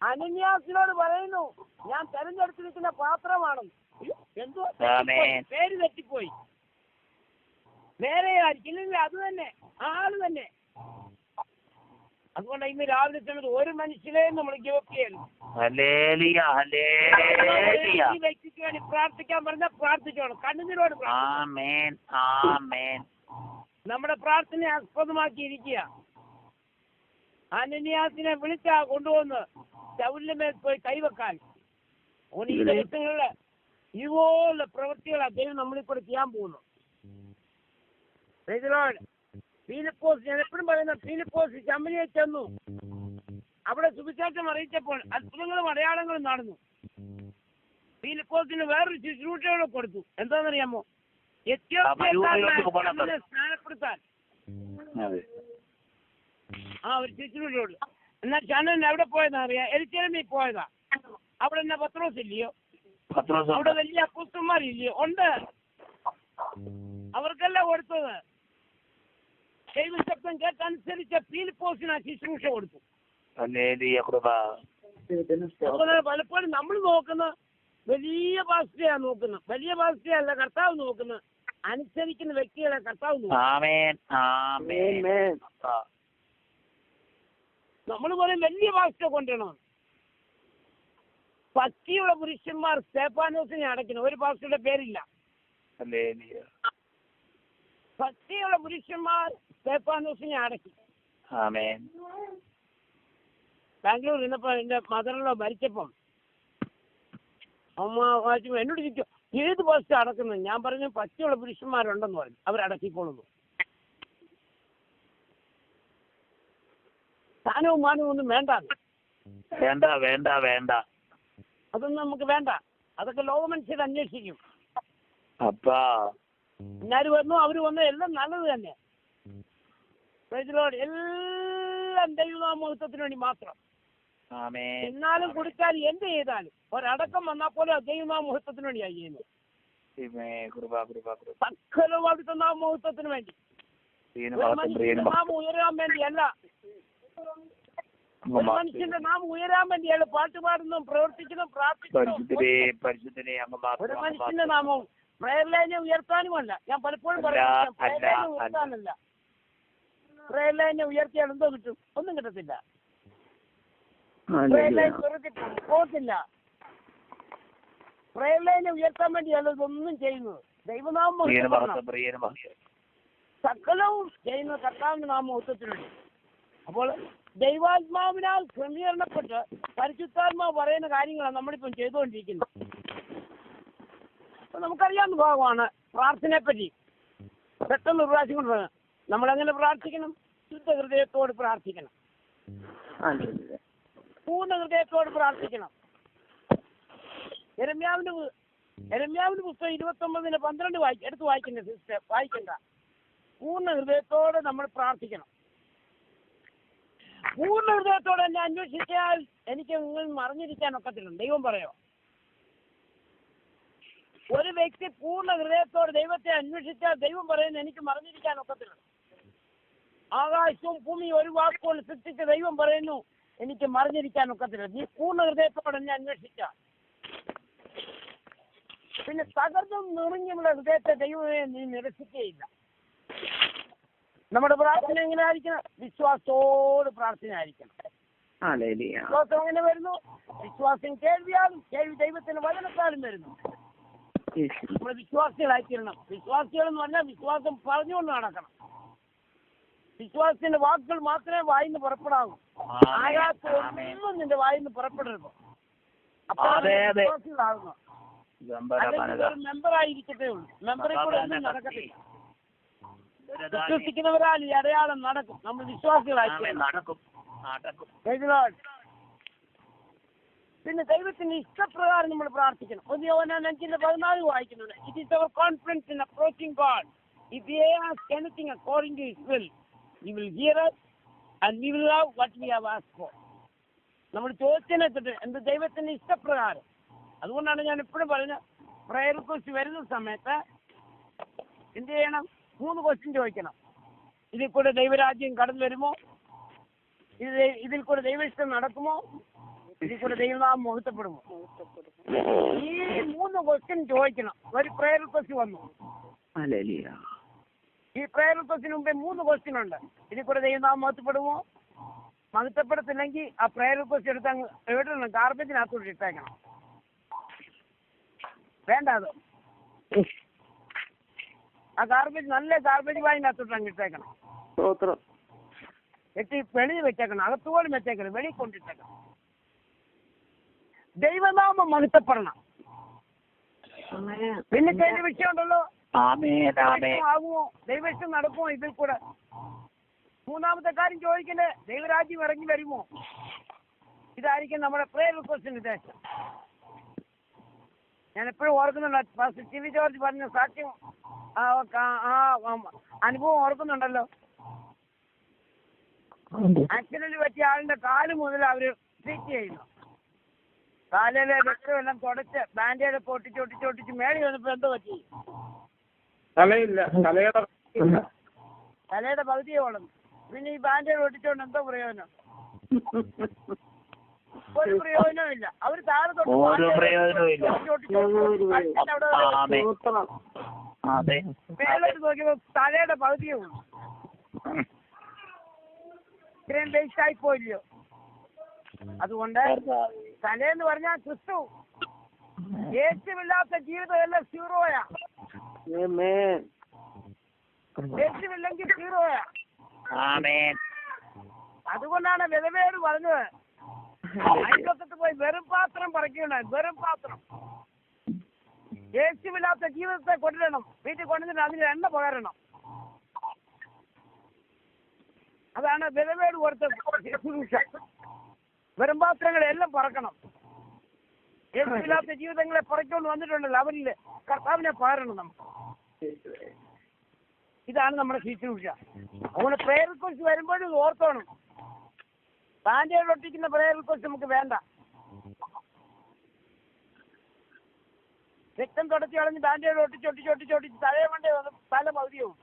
അനന്യാസിനോട് പറയുന്നു, ഞാൻ തെരഞ്ഞെടുത്തിരിക്കുന്ന പാത്രമാണ്. എന്തോ പേര് തെറ്റിപ്പോയി. നേരെ ആയിരിക്കില്ല, അത് തന്നെ, ആള് തന്നെ. അതുകൊണ്ട് ഇന്ന് രാവിലെ സമയത്ത് ഒരു മനുഷ്യരെയും നമ്മൾ ഗിവപ്പ് ചെയ്യണം. ഈ വ്യക്തിക്ക് വേണ്ടി പ്രാർത്ഥിക്കാൻ പറഞ്ഞാൽ പ്രാർത്ഥിക്കണം, കണ്ണുനീരോട്. നമ്മുടെ പ്രാർത്ഥനയെ ആസ്പദമാക്കിയിരിക്കുക. അനന്യാസിനെ വിളിച്ചാ കൊണ്ടുവന്ന് ശൗലിന്റെ മേൽ പോയി കൈവെക്കാൻ. ഈ ദിവസങ്ങളില് ഇതുപോലെ പ്രവൃത്തികളാ ദൈവം നമ്മളിൽ കൂടെ ചെയ്യാൻ പോകുന്നു. ഫിലിപ്പോസ്, ഞാൻ എപ്പോഴും പറയുന്ന ഫിലിപ്പോസ് ശമരിയെ ചെന്നു. അവിടെ സുവിശേഷം അറിയിച്ചപ്പോൾ അത്ഭുതങ്ങളും അടയാളങ്ങളും നടന്നു. ഫിലിപ്പോസിന് വേറൊരു ശുശ്രൂഷയോടെ കൊടുത്തു. എന്താണെന്നറിയാമോ? എത്യോപ്യക്കാരനെ സ്നാനപ്പെടുത്താൻ ഒരു ശുശ്രൂഷയോട്. എന്നാൽ ഷനൻ എവിടെ പോയതാ അറിയാം? എരിശലേമിൽ പോയതാ. അവിടെ എന്നാ പത്രോസ് ഇല്ലയോ? അവിടെ വലിയ അപ്പോസ്തലന്മാരില്ലയോ? ഉണ്ട്. അവർക്കെല്ലാം കൊടുത്തത് ദൈവശബ്ദം കേട്ടനുസരിച്ച ഫിലിപ്പോസിന് ആ ശുശ്രൂഷ കൊടുത്തു. പലപ്പോഴും നമ്മൾ നോക്കുന്ന വലിയ പാസ്റ്റയാണ് നോക്കുന്നത്. വലിയ പാസ്റ്റയല്ല കർത്താവ് നോക്കുന്നത്. അനുസരിക്കുന്ന വ്യക്തികളെ കർത്താവ് നോക്കും. നമ്മൾ പറയും വലിയ പാസ്റ്റ കൊണ്ടുവരണം. ഭക്തിയുള്ള പുരുഷന്മാർ സ്തേഫാനോസിനെ അടയ്ക്കണം. ഒരു പാസ്റ്ററുടെ പേരില്ല. ഭക്തിയുള്ള പുരുഷന്മാർ സ്തേഫാനോസിനെ അടക്കി. ബാംഗ്ലൂർ ഇന്നപ്പോ എന്റെ മദറിലോ മരിച്ചപ്പം അമ്മ എന്നോട് ചോദിക്കും, ഏത് പാസ്റ്റ അടക്കുന്നത്? ഞാൻ പറഞ്ഞു ഭക്തിയുള്ള പുരുഷന്മാരുണ്ടെന്ന് പറഞ്ഞു. അവരടക്കിക്കൊള്ളുന്നു. സ്ഥാനവും മാനവും ഒന്നും വേണ്ട. അതൊന്നും നമുക്ക് വേണ്ട. അതൊക്കെ ലോകമനുഷ്യർ അന്വേഷിക്കും. എല്ലാവരും വന്നു, അവര് വന്നു, എല്ലാം നല്ലത് തന്നെ. എല്ലാം ദൈവനാമത്വത്തിന് വേണ്ടി മാത്രം. എന്നാലും കൊടുക്കാൻ എന്ത് ചെയ്താലും ഒരടക്കം വന്നാൽ പോലെ ദൈവനാമത്വത്തിന് വേണ്ടിയായി ചെയ്യുന്നത്. സകലവും അവിടുത്തെ നാമത്വത്തിന് വേണ്ടി. നാമം ഉയരാൻ വേണ്ടിയല്ല. ഒരു മനുഷ്യന്റെ നാമം ഉയരാൻ വേണ്ടിയാണ് പാട്ട് പാടുന്നതും പ്രവർത്തിക്കുന്നതും പ്രാർത്ഥിക്കുന്നതും. ഒരു മനുഷ്യന്റെ നാമം പ്രയർ ലൈനെ ഉയർത്താനുമല്ല. ഞാൻ പലപ്പോഴും പറയുന്നത് പ്രയർ ലൈനെ ഉയർത്താനല്ല. പ്രയർ ലൈനെ ഉയർത്തിയാൽ എന്തോ കിട്ടും? ഒന്നും കിട്ടത്തില്ല. പ്രയർ ലൈൻ പോകത്തില്ല. പ്രയർ ലൈനെ ഉയർത്താൻ വേണ്ടിയല്ല ഇതൊന്നും ചെയ്യുന്നത്. ദൈവനാമം സകലവും ചെയ്യുന്ന കർത്താവിന്റെ നാമത്വത്തിന് വേണ്ടി. അപ്പോൾ ദൈവാത്മാവിനാൽ ക്രമീകരണപ്പെട്ട് പരിശുദ്ധാത്മാവ് പറയുന്ന കാര്യങ്ങളാണ് നമ്മളിപ്പം ചെയ്തുകൊണ്ടിരിക്കുന്നത്. അപ്പൊ നമുക്കറിയാവുന്ന ഭാഗമാണ് പ്രാർത്ഥനയെ പറ്റി. പെട്ടെന്ന് ഒരു പ്രാവശ്യം കൊണ്ട് പറയാം. നമ്മളെങ്ങനെ പ്രാർത്ഥിക്കണം? ശുദ്ധ ഹൃദയത്തോട് പ്രാർത്ഥിക്കണം. പൂർണ്ണ ഹൃദയത്തോട് പ്രാർത്ഥിക്കണം. യെരമ്യാവിന്റെ പുസ്തകം 29:12 എടുത്ത് വായിക്കണ്ട സിസ്റ്റർ, വായിക്കണ്ട. പൂർണ്ണ ഹൃദയത്തോടെ നമ്മൾ പ്രാർത്ഥിക്കണം. പൂർണ്ണ ഹൃദയത്തോടെ എന്നെ അന്വേഷിച്ചാൽ എനിക്ക് നിങ്ങൾ മറിഞ്ഞിരിക്കാൻ ഒക്കത്തില്ല. ദൈവം പറയോ? ഒരു വ്യക്തി പൂർണ്ണ ഹൃദയത്തോടെ ദൈവത്തെ അന്വേഷിച്ചാൽ ദൈവം പറയുന്നത് എനിക്ക് മറിഞ്ഞിരിക്കാൻ ഒക്കത്തില്ല. ആകാശവും ഭൂമിയും ഒരു വാക്കുകൊണ്ട് സൃഷ്ടിച്ച ദൈവം പറയുന്നു എനിക്ക് മറിഞ്ഞിരിക്കാൻ ഒക്കത്തില്ല. നീ പൂർണ്ണ ഹൃദയത്തോടെ എന്നെ അന്വേഷിച്ചാൽ. പിന്നെ തകർന്നും നിറഞ്ഞുള്ള ഹൃദയത്തെ ദൈവമേ നീ നിരസിക്കുകയില്ല. നമ്മുടെ പ്രാർത്ഥന എങ്ങനെ ആയിരിക്കണം? വിശ്വാസത്തോട് പ്രാർത്ഥന ആയിരിക്കണം. വിശ്വാസം എങ്ങനെ വരുന്നു? വിശ്വാസം കേൾവിയാലും കേൾവി ദൈവത്തിന്റെ വചനത്താലും വരുന്നു. നമ്മൾ വിശ്വാസികളായിത്തീരണം. വിശ്വാസികൾ എന്ന് പറഞ്ഞാൽ വിശ്വാസം പറഞ്ഞുകൊണ്ട് നടക്കണം. വിശ്വാസത്തിന്റെ വാക്കുകൾ മാത്രമേ വായിന്ന് പുറപ്പെടാവൂ. ആകാശത്തൊന്നും നിന്റെ വായിന്ന് പുറപ്പെടരുത്. അപ്പോൾ വിശ്വാസികളാകുന്നു. മെമ്പറായിരിക്കത്തേ ഉള്ളൂ. മെമ്പറിൽ കൂടെ ഒന്നും നടക്കത്തില്ല. വിശ്വസിക്കുന്നവരാൽ ഈ അടയാളം നടക്കും. നമ്മൾ വിശ്വാസികളായി നടക്കും. പിന്നെ ദൈവത്തിന്റെ ഇഷ്ടപ്രകാരം നമ്മൾ പ്രാർത്ഥിക്കണം. 1 യോഹന്നാൻ 5:14 വായിക്കുന്നുണ്ട്. It is our confidence in approaching God. If we ask anything according to his will, he will hear us and we will have what we have asked for. നമ്മൾ ചോദിച്ചതിനെത്തിട്ട് എന്ത് ദൈവത്തിന്റെ ഇഷ്ടപ്രകാരം. അതുകൊണ്ടാണ് ഞാൻ എപ്പോഴും പറഞ്ഞത്, പ്രയർ റിക്വസ്റ്റ് വരുന്ന സമയത്ത് എന്ത് ചെയ്യണം? 3 ക്വസ്റ്റ്യൻ ചോദിക്കണം. ഇതിൽ കൂടെ ദൈവരാജ്യം കടന്നു വരുമോ? ഇതിൽ കൂടെ ദൈവ ഇഷ്ടം നടക്കുമോ? ഇതിൽ കൂടെ ദൈവനാമം മുഹൂർത്തപ്പെടുമോ? ഈ 3 ക്വസ്റ്റ്യൻ ചോദിക്കണം. ഒരു പ്രയർ റിക്വസ്റ്റ് വന്നു. ഈ പ്രയർ റിക്വസ്റ്റിന് മുമ്പേ 3 ക്വസ്റ്റ്യൻ ഉണ്ട്. ഇതിൽ കൂടെ ദൈവനാമം മുഹൂർത്തപ്പെടുമോ? മുഹൂർത്തപ്പെടത്തില്ലെങ്കിൽ ആ പ്രയർ റിക്വസ്റ്റ് എടുത്ത് അങ്ങ് എവിടെയാണ്? ഗാർബേജിനകത്തോട്ട് ഇട്ടേക്കണം. വേണ്ട, അത് ആ ഗാർബേജ് നല്ല ഗാർബേജ് വായിനകത്തോട്ട് അങ്ങ് ഇട്ടേക്കണം. എത്തി വെളിയിൽ വെച്ചേക്കണം. അകത്തുപോലും വെച്ചേക്കണം, വെളിയിൽ കൊണ്ടിട്ടേക്കണം. ദൈവനാമം മഹത്വപ്പെടണം. പിന്നെ കഴിഞ്ഞ വിഷയം ഉണ്ടല്ലോ, ആകുമോ? ദൈവം നടക്കുമോ? ഇതിൽ കൂടെ 3-ാമത്തെ കാര്യം ചോദിക്കണ്ടേ, ദൈവരാജ്യം ഇറങ്ങി വരുമോ? ഇതായിരിക്കും നമ്മുടെ പ്രയർ റിക്വസ്റ്റിന്റെ ഉദ്ദേശം. ഞാൻ എപ്പോഴും ഓർക്കുന്നുണ്ട്, പാസ്റ്റർ ടി.വി. ജോർജ് പറഞ്ഞ സാക്ഷ്യം, ആ അനുഭവം ഓർക്കുന്നുണ്ടല്ലോ. ആക്സിഡന്റ് പറ്റിയ ആളിന്റെ കാല് മുതൽ അവര് ട്രീറ്റ് ചെയ്യുന്നു. കാലിലെ രക്തമെല്ലാം തുടച്ച് ബാൻഡേഡ് ഒട്ടിച്ച് മേടി വന്നപ്പോ എന്തോ പറ്റി? തലയുടെ പകുതിയോളം. പിന്നെ ഈ ബാൻഡേഡ് ഒട്ടിച്ചോണ്ട് എന്തോ പ്രയോജനം? ഒരു പ്രയോജനവും ഇല്ല. അവര് താഴെ മേലോട്ട് നോക്കിയപ്പോ തലയുടെ പകുതിയേ ഉള്ളൂ. ഇത്രയും വേസ്റ്റ് ആയി പോയില്ലയോ? അതുകൊണ്ട് തലേന്ന് പറഞ്ഞാൽ ക്രിസ്തു, യേശുവില്ലാത്ത ജീവിതം എല്ലാം സീറോയാ. യേശുവില്ലെങ്കിൽ സീറോയാ. അതുകൊണ്ടാണ് വിധവയോട് പറഞ്ഞത്, അയൽവക്കത്ത് പോയി വെറും പാത്രം പറിക്കണം. വെറും പാത്രം. യേശുവില്ലാത്ത ജീവിതത്തെ കൊണ്ടുവരണം. വീട്ടിൽ കൊണ്ടുവന്നിട്ട് അതിന് എണ്ണ പകരണം. അതാണ് വിധവയോട് കൊടുത്ത ശുശ്രൂഷ. വെറും പാത്രങ്ങളെല്ലാം പറക്കണം. യേശുവില്ലാത്ത ജീവിതങ്ങളെ പറക്കൊണ്ട് വന്നിട്ടുണ്ടല്ലോ, അവരിൽ കർത്താവിനെ പകരണം നമുക്ക്. ഇതാണ് നമ്മുടെ ശുശ്രൂഷ. അതുകൊണ്ട് പ്രയർ റിക്വസ്റ്റ് വരുമ്പോഴും ഓർത്തോണം, ബാൻഡേഡ് ഒട്ടിക്കുന്ന പ്രയർ റിക്വസ്റ്റ് നമുക്ക് വേണ്ട. രക്തം തുടച്ച് കളഞ്ഞ് ബാൻഡേഡ് ഒട്ടിച്ച് തലയെ വേണ്ടേ തല പകുതിയാവും.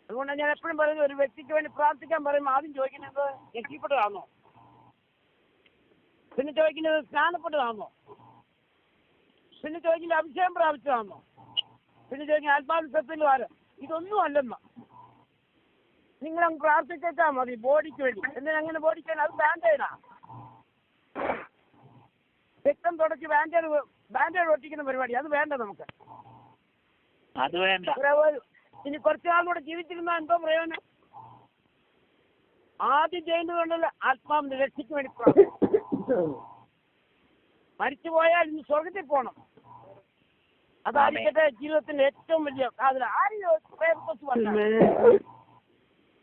അതുകൊണ്ട് ഞാൻ എപ്പോഴും പറയുന്നത്, ഒരു വ്യക്തിക്ക് വേണ്ടി പ്രാർത്ഥിക്കാൻ പറയുമ്പോൾ ആദ്യം ചോദിക്കുന്നത് രക്ഷിക്കപ്പെട്ടതാണോ, പിന്നെ ചോദിക്കുന്നത് സ്നാനപ്പെട്ടതാണോ, പിന്നെ ചോദിക്കുന്നത് അഭിഷേകം പ്രാപിച്ചതാണോ, പിന്നെ ചോദിക്കുന്നത് ആത്മാവിസത്തിലും ആരോ. ഇതൊന്നും അല്ലെന്ന. നിങ്ങളങ്ങ് പ്രാർത്ഥിച്ചാൽ മതി ബോഡിക്ക് വേണ്ടി. എന്തിനാ അങ്ങനെ ബോഡിക്ക് വേണ്ടി? അത് ബാൻഡേഡാ. രക്തം തുടച്ച് ബാൻഡേഡ് ഒട്ടിക്കുന്ന പരിപാടി അത് വേണ്ട നമുക്ക്. അത് വേണ്ട. ഇനി കുറച്ചു നാളൂടെ ജീവിച്ചിരുന്ന എന്തോ പ്രയോജനം? ആദ്യം ചെയ്യുന്നതുകൊണ്ടല്ല, ആത്മാവിന്റെ രക്ഷയ്ക്ക് വേണ്ടി മരിച്ചു പോയാൽ ഇനി സ്വർഗത്തിൽ പോകണം. അതായിരിക്കട്ടെ ജീവിതത്തിന്റെ ഏറ്റവും വലിയ കാതല.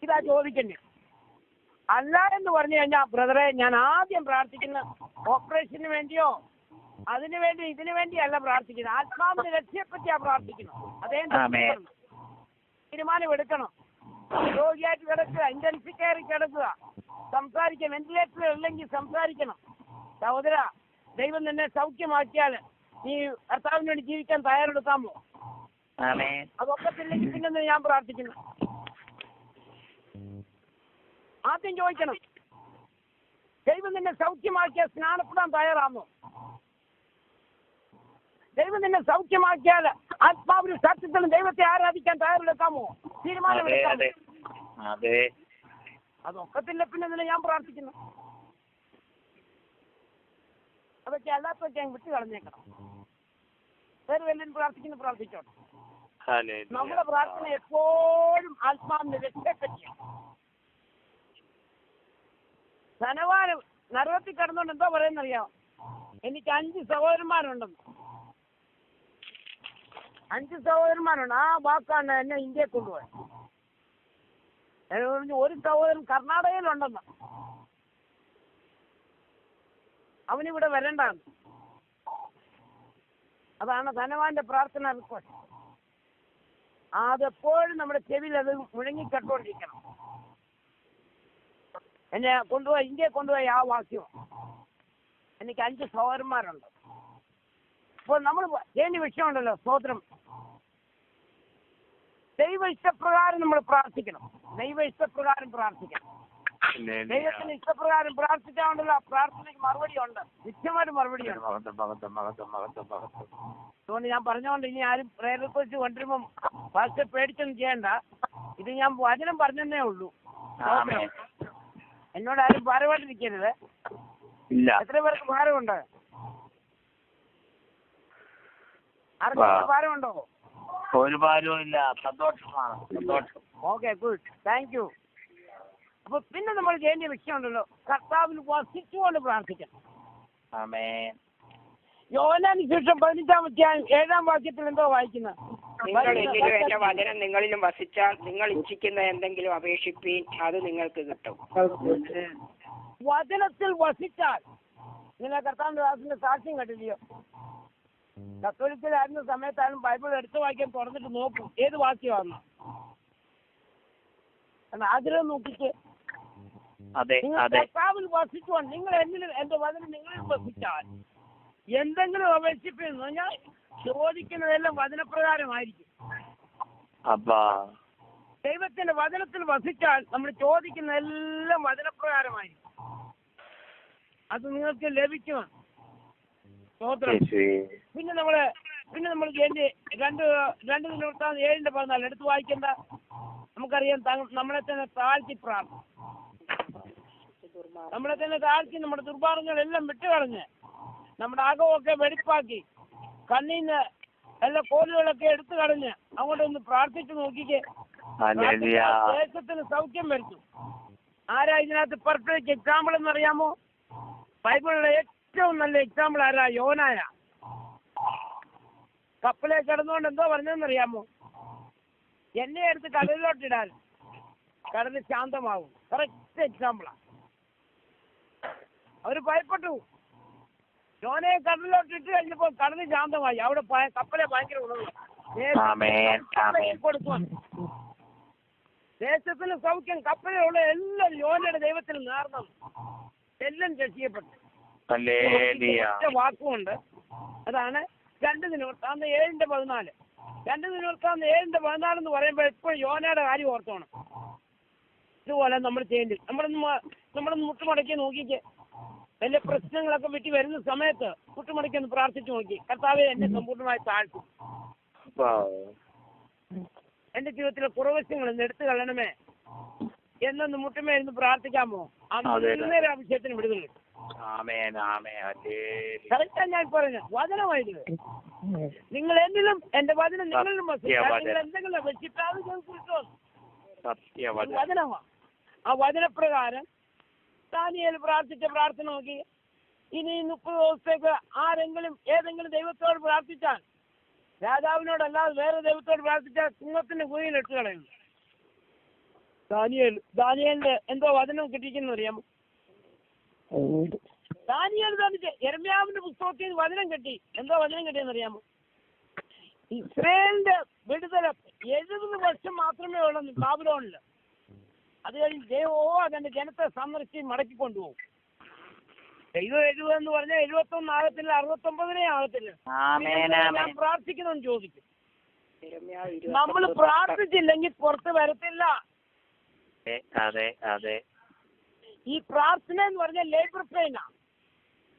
ഇതാ ചോദിക്കണ്ടേ. അല്ല എന്ന് പറഞ്ഞു കഴിഞ്ഞാൽ, ബ്രദറെ, ഞാൻ ആദ്യം പ്രാർത്ഥിക്കുന്ന ഓപ്പറേഷന് വേണ്ടിയോ അതിനു വേണ്ടി ഇതിനു വേണ്ടിയല്ല പ്രാർത്ഥിക്കുന്നത്, ആത്മാവിന്റെ രക്ഷയെപ്പറ്റിയാ പ്രാർത്ഥിക്കുന്നത്. അതേ തീരുമാനം എടുക്കണം. രോഗിയായിട്ട് കിടക്കുക, ഇന്റൻസീവ് കെയറിൽ കിടക്കുക, സംസാരിക്കുക, വെന്റിലേറ്റർ അല്ലെങ്കിൽ സംസാരിക്കണം. സഹോദര, ദൈവം നിന്നെ സൗഖ്യമാക്കിയാൽ നീ കർത്താവിന് വേണ്ടി ജീവിക്കാൻ തയ്യാറെടുക്കാമോ? അതൊക്കത്തില്ലെങ്കിൽ പിന്നെ ഞാൻ പ്രാർത്ഥിക്കുന്നു. ആദ്യം ചോദിക്കണം, ദൈവം നിന്നെ സൗഖ്യമാക്കിയാൽ സ്നാനപ്പെടാൻ തയ്യാറാമോ? ദൈവം നിന്നെ സൗഖ്യമാക്കിയാൽ ആത്മാവിനും സത്യത്തിലും ദൈവത്തെ ആരാധിക്കാൻ തയ്യാറെടുക്കാമോ? തീരുമാനമെടുക്കാമോ? അതൊക്കത്തില്ല പിന്നെ ഞാൻ പ്രാർത്ഥിക്കുന്നു. അതൊക്കെ അല്ലാത്തൊക്കെ ഞാൻ വിട്ടു കളഞ്ഞേക്കണം. വേറെ വല്ലതും പ്രാർത്ഥിച്ചോട്ടെ. നമ്മുടെ പ്രാർത്ഥന എപ്പോഴും ആത്മാവിന്റെ രക്ഷയെപ്പറ്റിയാണ്. ധനവാന് നരകത്തിൽ കിടന്നുകൊണ്ട് എന്തോ പറയുന്നറിയാമോ? എനിക്ക് 5 സഹോദരന്മാരുണ്ടെന്ന്. 5 സഹോദരന്മാരുണ്ട്. ആ വാക്കാണ് എന്നെ ഇന്ത്യയിൽ കൊണ്ടുപോയത്. ഒരു സഹോദരൻ കർണാടകയിലുണ്ടെന്ന്. അവനിവിടെ വരണ്ടാന്ന്. അതാണ് ധനവാന്റെ പ്രാർത്ഥന റിക്വസ്റ്റ്. അതെപ്പോഴും നമ്മുടെ ചെവിയിൽ അത് മുഴങ്ങിക്കെട്ടോണ്ടിരിക്കണം. എന്നെ കൊണ്ടുപോയി ഇന്ത്യയെ കൊണ്ടുപോയി ആ വാക്യം. എനിക്ക് 5 സഹോദരന്മാരുണ്ട്. അപ്പോൾ നമ്മൾ ഏത് വിഷയമുണ്ടല്ലോ, സ്തോത്രം. ദൈവ ഇഷ്ടപ്രകാരം നമ്മൾ പ്രാർത്ഥിക്കണം. ദൈവ ഇഷ്ടപ്രകാരം പ്രാർത്ഥിക്കണം. ദൈവത്തിന് ഇഷ്ടപ്രകാരം പ്രാർത്ഥിക്കാണ്ടല്ലോ, പ്രാർത്ഥനയ്ക്ക് മറുപടി ഉണ്ട്, നിത്യമായിട്ട് മറുപടി ഉണ്ട്. അതുകൊണ്ട് ഞാൻ പറഞ്ഞുകൊണ്ട് ഇനി ആരും പ്രേയർ കുറിച്ച് കൊണ്ടുവരുമ്പം ഫസ്റ്റ് പേടിച്ചൊന്നും ചെയ്യണ്ട. ഇത് ഞാൻ വചനം പറഞ്ഞതേ ഉള്ളൂ. എന്നോട് ആരും ഭാരമായിട്ടിരിക്കരുത്. എത്ര പേർക്ക് ഭാരമുണ്ട്? ആർക്കും ഭാരമുണ്ടോ? ഒരു ഭാരവും ഇല്ല, സന്തോഷമാണ്. സന്തോഷം. Okay, good, thank you. അപ്പൊ പിന്നെ നമ്മൾ ചെയ്യേണ്ട വിഷയമുണ്ടല്ലോ, കർത്താവിൽ വസിച്ചുകൊണ്ട് പ്രാർത്ഥിക്കണം. ആമേൻ. യോഹന്നാന് സുവിശേഷം 15-ാം അധ്യായം 7-ാം വാക്യത്തിൽ എന്തോ വായിക്കുന്നത്? നിങ്ങൾ എന്നിലും എന്റെ വചനം നിങ്ങളിലും വസിച്ചാൽ നിങ്ങൾ ഇച്ഛിക്കുന്ന എന്തെങ്കിലും അപേക്ഷിപ്പീൻ, അത് നിങ്ങൾക്ക് കിട്ടും. വചനത്തിൽ വസിച്ചാൽ. നിങ്ങൾ കർത്താവിന്റെ ദാസന്റെ സാക്ഷ്യം കേട്ടില്ലയോ? കത്തോലിക്കലായിരുന്ന സമയത്തായാലും ബൈബിൾ എടുത്ത് വാക്യം തുറന്നിട്ട് നോക്കും ഏത് വാക്യമാണ്. ആഗ്രഹം നോക്കിച്ച് കർത്താവിൽ വസിച്ചുകൊണ്ട് നിങ്ങൾ എന്നിലും എന്റെ വചനം നിങ്ങളിൽ വസിച്ചാൽ എന്തെങ്കിലും അപേക്ഷിപ്പെന്ന് പറഞ്ഞാൽ ചോദിക്കുന്നതെല്ലാം വചനപ്രകാരമായിരിക്കും. ദൈവത്തിന്റെ വചനത്തിൽ വസിച്ചാൽ നമ്മൾ ചോദിക്കുന്നതെല്ലാം വചനപ്രകാരമായിരിക്കും. അത് നിങ്ങൾക്ക് ലഭിക്കും. പിന്നെ നമ്മൾ രണ്ട് ദിനവൃത്താന്തം 7:14 എടുത്ത് വായിക്കേണ്ട. നമുക്കറിയാം, നമ്മളെ തന്നെ താഴ്ത്തി പ്രാർത്ഥന, നമ്മളെ തന്നെ താഴ്ത്തി നമ്മുടെ ദുർമാർഗങ്ങളെല്ലാം വിട്ടുകളഞ്ഞ് നമ്മുടെ അകമൊക്കെ വെടിപ്പാക്കി കണ്ണീന്ന് എല്ലാ കോലുകളൊക്കെ എടുത്തു കളഞ്ഞ് അങ്ങോട്ടൊന്ന് പ്രാർത്ഥിച്ചു നോക്കിക്കേ. ദേശത്തിന് സൗഖ്യം വരുത്തും. ആരാ ഇതിനകത്ത് പെർഫെക്റ്റ് എക്സാമ്പിൾ എന്നറിയാമോ? ബൈബിളിലെ ഏറ്റവും നല്ല എക്സാമ്പിൾ ആരാ? യോനായ. കപ്പലെ കിടന്നുകൊണ്ട് എന്തോ പറഞ്ഞതെന്നറിയാമോ? എന്നെ എടുത്ത് കടലിലോട്ടിടാൻ കടൽ ശാന്തമാവും. കറക്റ്റ് എക്സാമ്പിളാ. അവര് ഭയപ്പെട്ടു. യോനയെ കടലിലോട്ടിട്ട് കഴിഞ്ഞപ്പോ കടൽ ശാന്തമായി. അവിടെ കപ്പലെ ഭയങ്കര ഉണർവ് കൊടുത്തു. ദേശത്തിന് സൗഖ്യം. കപ്പലുള്ള എല്ലാം യോനയുടെ ദൈവത്തിൽ നേർന്നു, എല്ലാം രക്ഷിക്കപ്പെട്ടു. വാക്കുമുണ്ട്. അതാണ് 2 ദിനവൃത്താന്തം 7:14. 2 ദിനവൃത്താന്തം 7:14 എന്ന് പറയുമ്പോൾ എപ്പോഴും യോനയുടെ കാര്യം ഓർത്തോണം. ഇതുപോലെ നമ്മൾ ചെയ്യേണ്ടത് നമ്മളൊന്ന് മുട്ടുമടക്കി നോക്കിക്കേ. വലിയ പ്രശ്നങ്ങളൊക്കെ വിട്ടി വരുന്ന സമയത്ത് മുട്ടുമടക്കി ഒന്ന് പ്രാർത്ഥിച്ചു നോക്കി, കർത്താവേ എന്നെ സമ്പൂർണ്ണമായി താഴ്ത്തും, എന്റെ ജീവിതത്തിലെ കുറവശങ്ങൾ ഒന്ന് എടുത്തു കളയണമേ എന്നൊന്ന് മുട്ടുമേ ഇരുന്ന് പ്രാർത്ഥിക്കാമോ? അന്നേരം ആ വിഷയത്തിന് വിടുതൽ കിട്ടും. കറക്റ്റാ ഞാൻ പറഞ്ഞു. വചനമായിട്ട് നിങ്ങൾ എന്നിലും എന്റെ വചനം നിങ്ങളിലും നിങ്ങൾ എന്തെങ്കിലും വെച്ചിട്ടാണ് വചനമാണ്. ആ വചനപ്രകാരം ദാനിയേൽ പ്രാർത്ഥിച്ച പ്രാർത്ഥന നോക്കി. ഇനി 30 ദിവസത്തേക്ക് ആരെങ്കിലും ഏതെങ്കിലും ദൈവത്തോട് പ്രാർത്ഥിച്ചാൽ, രാജാവിനോടല്ലാതെ വേറെ ദൈവത്തോട് പ്രാർത്ഥിച്ചാൽ സിംഹത്തിന്റെ കുഴിയിൽ ഇട്ട് കളയുന്നു. ദാനിയേലിന്റെ എന്തോ വചനം കിട്ടിയിരിക്കുന്നു അറിയാമോ? ദാനിയേൽ തന്നെ യെരമ്യാവിന്റെ പുസ്തകത്തിൽ വചനം കിട്ടി. എന്തോ വചനം കിട്ടിയെന്ന് അറിയാമോ? ഇസ്രായേലിന്റെ വിടുതല 70 വർഷം മാത്രമേ ഉള്ളൂ ബാബിലോണില്. അത് കഴിഞ്ഞ് ദൈവമോ അതിന്റെ ജനത്തെ സന്ദർശിച്ച് മടക്കിക്കൊണ്ടുപോകും. ദൈവം 70 എന്ന് പറഞ്ഞാൽ 71 ആകത്തില്ല, 69 ആകത്തില്ല. ഞാൻ പ്രാർത്ഥിക്കുന്നെന്ന് ചോദിക്കും. നമ്മൾ പ്രാർത്ഥിച്ചില്ലെങ്കിൽ പുറത്ത് വരത്തില്ല. ഈ പ്രാർത്ഥന എന്ന് പറഞ്ഞാൽ ലേബർ പെയിനാ.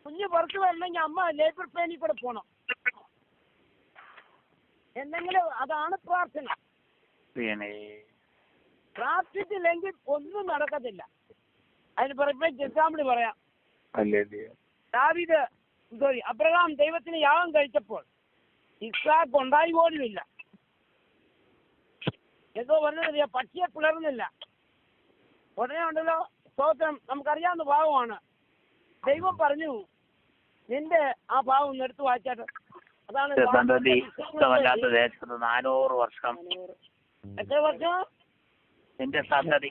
കുഞ്ഞ് പുറത്ത് വരണമെങ്കിൽ അമ്മ ലേബർ പെയിനിൽ കൂടെ പോണം. എന്തെങ്കിലും അതാണ് പ്രാർത്ഥന. പ്രാർത്ഥിച്ചില്ലെങ്കിൽ ഒന്നും നടക്കത്തില്ല. അതിന് പെർഫെക്റ്റ് എക്സാമ്പിൾ പറയാം. അബ്രഹാം ദൈവത്തിന് യാഗം കഴിച്ചപ്പോൾ ഇസ്ഹാക്ക് ഉണ്ടായി പോലുമില്ല. എന്തോ പറഞ്ഞതറിയാ, പക്ഷിയെ പിളർന്നില്ല. ഉടനെ ഉണ്ടല്ലോ സ്തോത്രം, നമുക്കറിയാവുന്ന ഭാവമാണ്. ദൈവം പറഞ്ഞു നിന്റെ ആ ഭാവം ഒന്ന് എടുത്തു വായിച്ചാട്ട്. അതാണ് 400 വർഷം. എത്ര വർഷം? നിന്റെ സന്തതി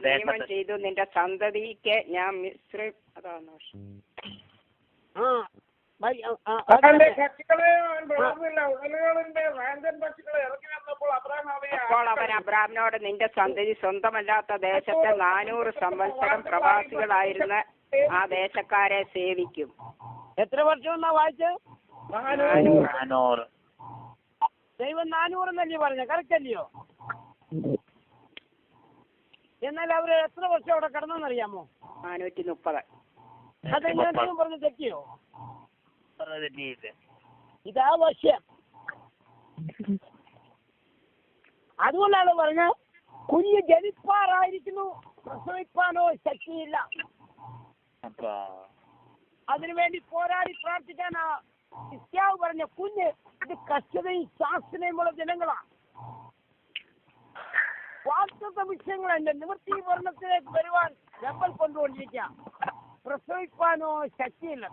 നിയമം ചെയ്തു, നിന്റെ സന്തതിക്ക് ഞാൻ മിസ്രൈം. അതാണ് പക്ഷികളെ വളർന്നില്ല. ഉടലുകളിന്റെ റാഞ്ചൻ പക്ഷികളെ ഇറക്കി വന്നപ്പോൾ അബ്രഹാം അവയെ അപ്പോൾ അവൻ അബ്രാമിനോട്, നിന്റെ സന്തതി സ്വന്തമല്ലാത്ത ദേശത്തെ 400 സംവത്സരം പ്രവാസികളായിരുന്ന ആ ദേശക്കാരെ സേവിക്കും. എത്ര വർഷം എന്നാ വായിച്ചത്? 400. ദൈവം 400 എന്നല്ലേ പറഞ്ഞ? കറക്റ്റ് അല്ലയോ? എന്നാൽ അവര് എത്ര വർഷം അവിടെ കിടന്നെന്നറിയാമോ? 430. അതെങ്ങനെ ദൈവം പറഞ്ഞ് തെറ്റിയോ? തെറ്റിയില്ല. ഇതാ വർഷം. അതുകൊണ്ടാണ് പറഞ്ഞ കുഞ്ഞ് ജനിപ്പാറായിരിക്കുന്നു, പ്രസവിപ്പാനോ ശക്തിയില്ല. അതിനുവേണ്ടി പോരാടി പ്രാർത്ഥിക്കാനാ ഇസ്യാവ് പറഞ്ഞ കുഞ്ഞ് ഇത് കഷ്ടതയും ശാസ്ത്രയുമുള്ള ജനങ്ങളാണ്. വാസ്തവ വിഷയങ്ങൾ എന്റെ നിവൃത്തീകരണത്തിലേക്ക് വരുവാൻ വെമ്പൽ കൊണ്ടുകൊണ്ടിരിക്കാം. പ്രസവിപ്പാനോ ശക്തിയില്ല.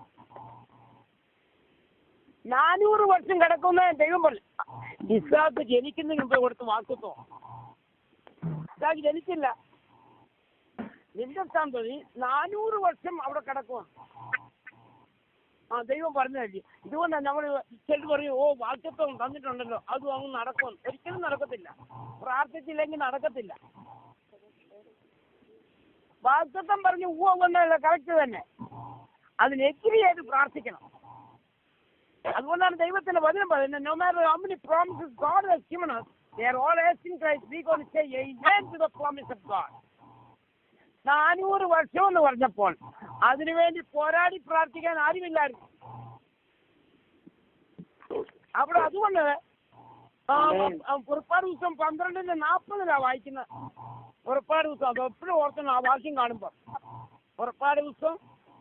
400 വർഷം കിടക്കുന്ന ദൈവം പറഞ്ഞു. ഇസ്ഹാക്ക് ജനിക്കുന്നതിന് മുമ്പേ കൊടുത്ത് വാക്കത്തോ? ഇസ്ഹാക്ക് ജനിച്ചില്ല. നിന്റെ സ്ഥാനത്ത് 400 വർഷം അവിടെ കിടക്കുക. ദൈവം പറഞ്ഞതല്ലേ. ഇതുകൊണ്ടാണ് നമ്മൾ ചിലർ പറയും, ഓ വാക്യത്വം തന്നിട്ടുണ്ടല്ലോ, അതും അങ്ങ് നടക്കും. ഒരിക്കലും നടക്കത്തില്ല. പ്രാർത്ഥിച്ചില്ലെങ്കിൽ നടക്കത്തില്ല. വാക്യത്വം പറഞ്ഞ് ഊവെന്നല്ല, കറക്റ്റ് തന്നെ. അതിനെതിരെ ചെയ്ത് പ്രാർത്ഥിക്കണം. അതുകൊണ്ടാണ് ദൈവത്തിന്റെ വചനം പറയുന്നത്, no matter how many promises God has given us, they are all as in Christ. We going to say amen to the promise of God. 400 വർഷം എന്ന് പറഞ്ഞപ്പോൾ അതിനുവേണ്ടി പോരാടി പ്രാർത്ഥിക്കാൻ ആരുമില്ലായിരുന്നു അവിടെ. അതുകൊണ്ട് പുറപ്പാട് ദിവസം 12:40 വായിക്കുന്നത്. പുറപ്പാട് ദിവസം അത് എപ്പോഴും ഓർക്കണം ആ വാക്യം കാണുമ്പോൾ. പുറപ്പാട് ദിവസം